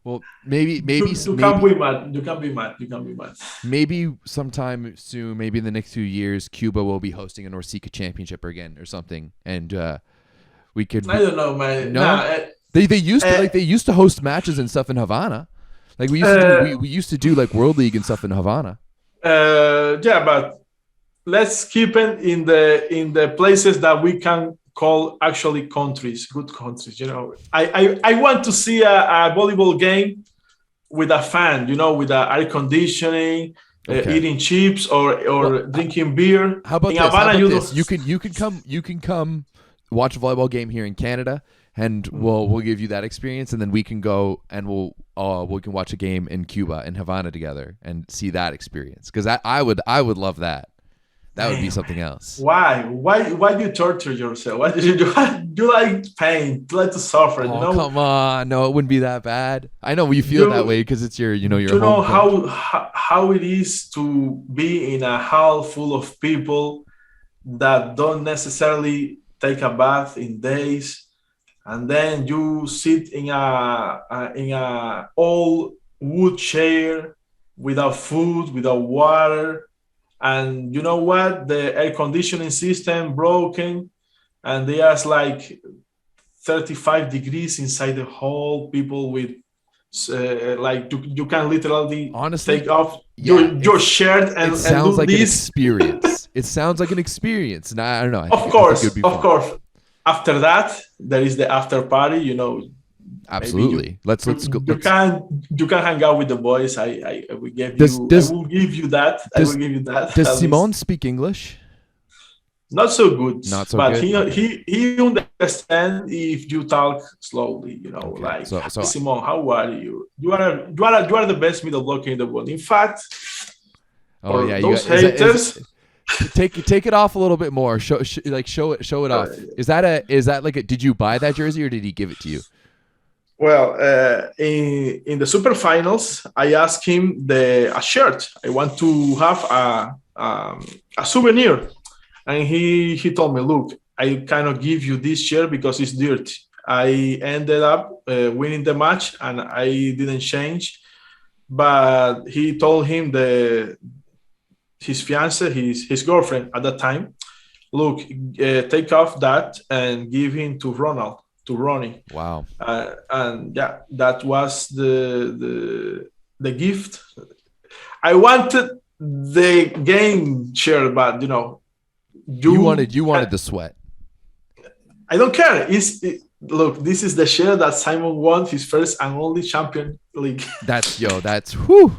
Well, maybe you can't be mad. You can't be mad. You can't be mad. Maybe sometime soon, maybe in the next few years, Cuba will be hosting a NORCECA championship again or something, and we could. I don't know, man. No, nah, they used to host matches and stuff in Havana. Like we used to do like World League and stuff in Havana. Yeah, but let's keep it in the places that we can call actually countries, good countries. I want to see a volleyball game with a fan, with the air conditioning, eating chips or drinking beer. How about in this? Havana, How about this? You can come watch a volleyball game here in Canada, and we'll give you that experience, and then we can go and we can watch a game in Cuba in Havana together and see that experience, because I would love that. That would be something else. Why do you torture yourself? Why do you like pain? You like to suffer? Oh, come on! No, it wouldn't be that bad. I know you feel that way because it's your you know how it is to be in a hall full of people that don't necessarily take a bath in days, and then you sit in a old wood chair without food, without water. And you know what? The air conditioning system broken, and there's like 35 degrees inside the hall. People with like you can literally take off your shirt and it sounds do like this. An experience. It sounds like an experience, and I don't know. Of course. After that, there is the after party. Absolutely. Let's go. You can hang out with the boys. I will give you that. Does Simon speak English? Not so good. But he understands if you talk slowly. Okay. Like so, Simon, how are you? You are the best middle blocker in the world. In fact, those haters. Take it off a little bit more. Show it off. Is that like did you buy that jersey or did he give it to you? Well, in the super finals, I asked him a shirt. I want to have a souvenir, and he told me, "Look, I cannot give you this shirt because it's dirty, I ended up winning the match, and I didn't change. But he told him his fiance, his girlfriend at that time, look, take off that and give him to Ronnie. Wow. And yeah, that was the gift. I wanted the game share, but you wanted the sweat. I don't care. Look, this is the share that Simon won his first and only Champion League. That's whew.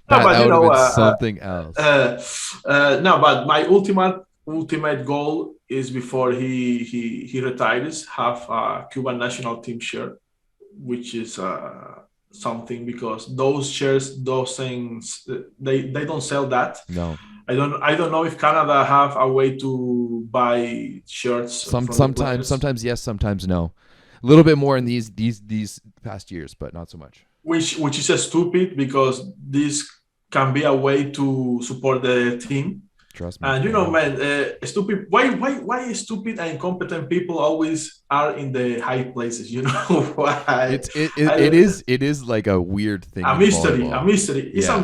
That would have been something else. No, but my ultimate goal is before he retires, have a Cuban national team share, which is something, because those shares, those things, they don't sell that. No. I don't know if Canada have a way to buy shirts. Sometimes yes, sometimes no. A little bit more in these past years, but not so much. Which is stupid, because this can be a way to support the team. Trust me. And man, stupid. Why stupid and incompetent people always are in the high places? Why? It is like a weird thing. A mystery. It's a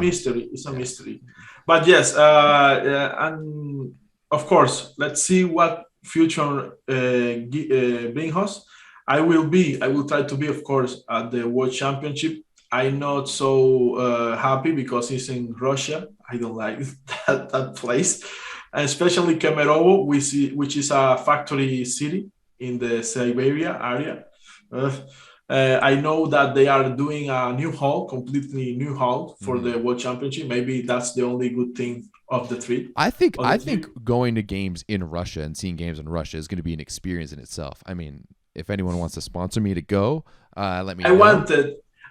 mystery. But yes, and of course, let's see what future brings us. I will try to be, of course, at the World Championship. I'm not so happy because it's in Russia. I don't like that place, and especially Kemerovo, which is a factory city in the Siberia area. I know that they are doing a completely new hall for the World Championship. Maybe that's the only good thing of the trip. I think going to games in Russia and seeing games in Russia is going to be an experience in itself. I mean, if anyone wants to sponsor me to go, let me know.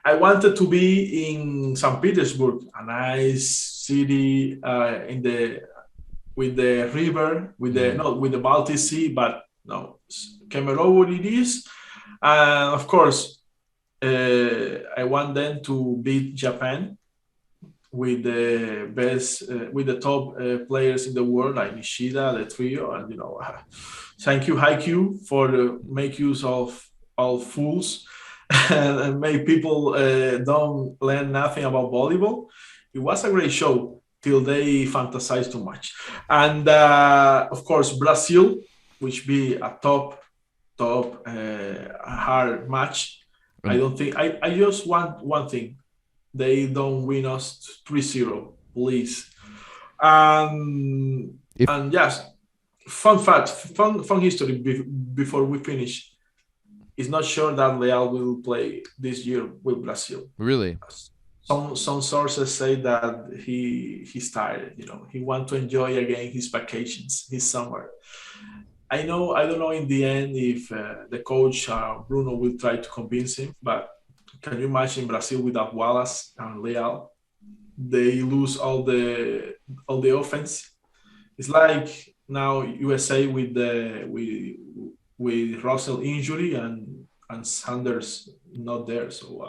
I wanted to be in St. Petersburg, a nice city with the river, with the Baltic Sea, but no, Kemerovo it is. And of course, I want them to beat Japan with the best, with the top players in the world, like Nishida, the trio, and thank you, Haikyuu, for make use of all fools and make people don't learn nothing about volleyball. It was a great show till they fantasize too much. And of course, Brazil, which be a top hard match. I don't think I just want one thing. They don't win us 3-0, please. And yes, fun fact, fun history before we finish. It's not sure that Leal will play this year with Brazil. Really? Some sources say that he's tired. He wants to enjoy again his vacations, his summer. I don't know in the end if the coach Bruno will try to convince him, but can you imagine Brazil without Wallace and Leal? They lose all the offense. It's like now USA with Russell injury and Sanders not there. So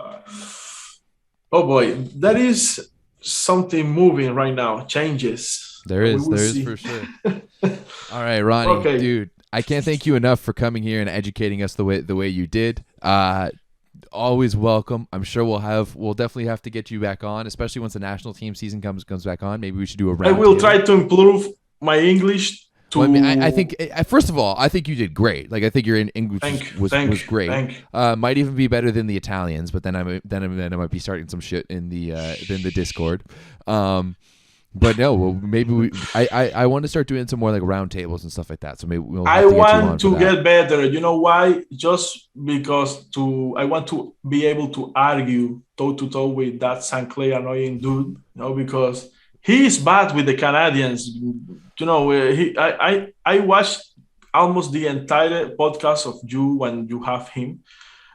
oh boy, that is something moving right now. Changes. There is for sure. All right, Ronnie, okay. Dude, I can't thank you enough for coming here and educating us the way you did. Always welcome. I'm sure we'll definitely have to get you back on, especially once the national team season comes back on. Maybe we should do a round. I will try to improve my English. Well, I mean, I think first of all, I think you did great. Like, I think your English was great. Might even be better than the Italians, but then I might be starting some shit in the Discord. But no, well, maybe I want to start doing some more like round tables and stuff like that. So maybe we'll. I want to get better. You know why? Just because I want to be able to argue toe to toe with that St. Clair annoying dude. Because he is bad with the Canadians. I watched almost the entire podcast of you when you have him.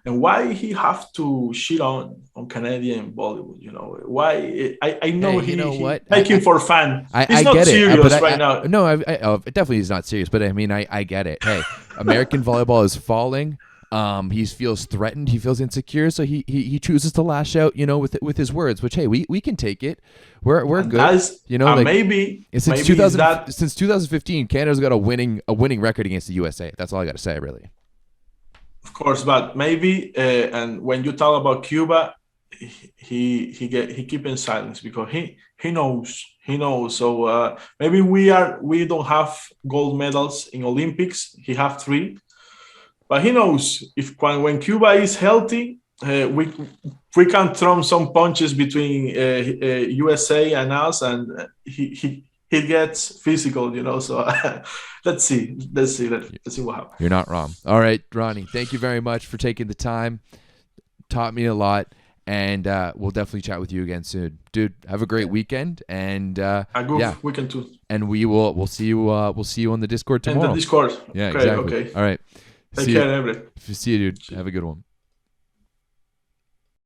And why he have to shit on Canadian Bollywood? Why? I know he make him for fun. He's not get serious it, right now. No, it definitely is not serious. But I mean, I get it. Hey, American volleyball is falling. He feels threatened. He feels insecure. So he chooses to lash out. With his words. Which, hey, we can take it. We're good. Maybe since 2015, Canada's got a winning record against the USA. That's all I got to say, really. of course, but maybe and when you talk about Cuba, he keep in silence because he knows. So maybe we don't have gold medals in Olympics. He have three, but he knows if when Cuba is healthy, we can throw some punches between USA and us, and he gets physical, So let's see what happens. You're not wrong. All right, Ronnie, thank you very much for taking the time. Taught me a lot, and we'll definitely chat with you again soon, dude. Have a great weekend, and A good weekend too. and we'll see you on the Discord tomorrow. And the Discord. Yeah, Great, exactly. okay. All right. Take care, Everett. See you, dude. Have a good one.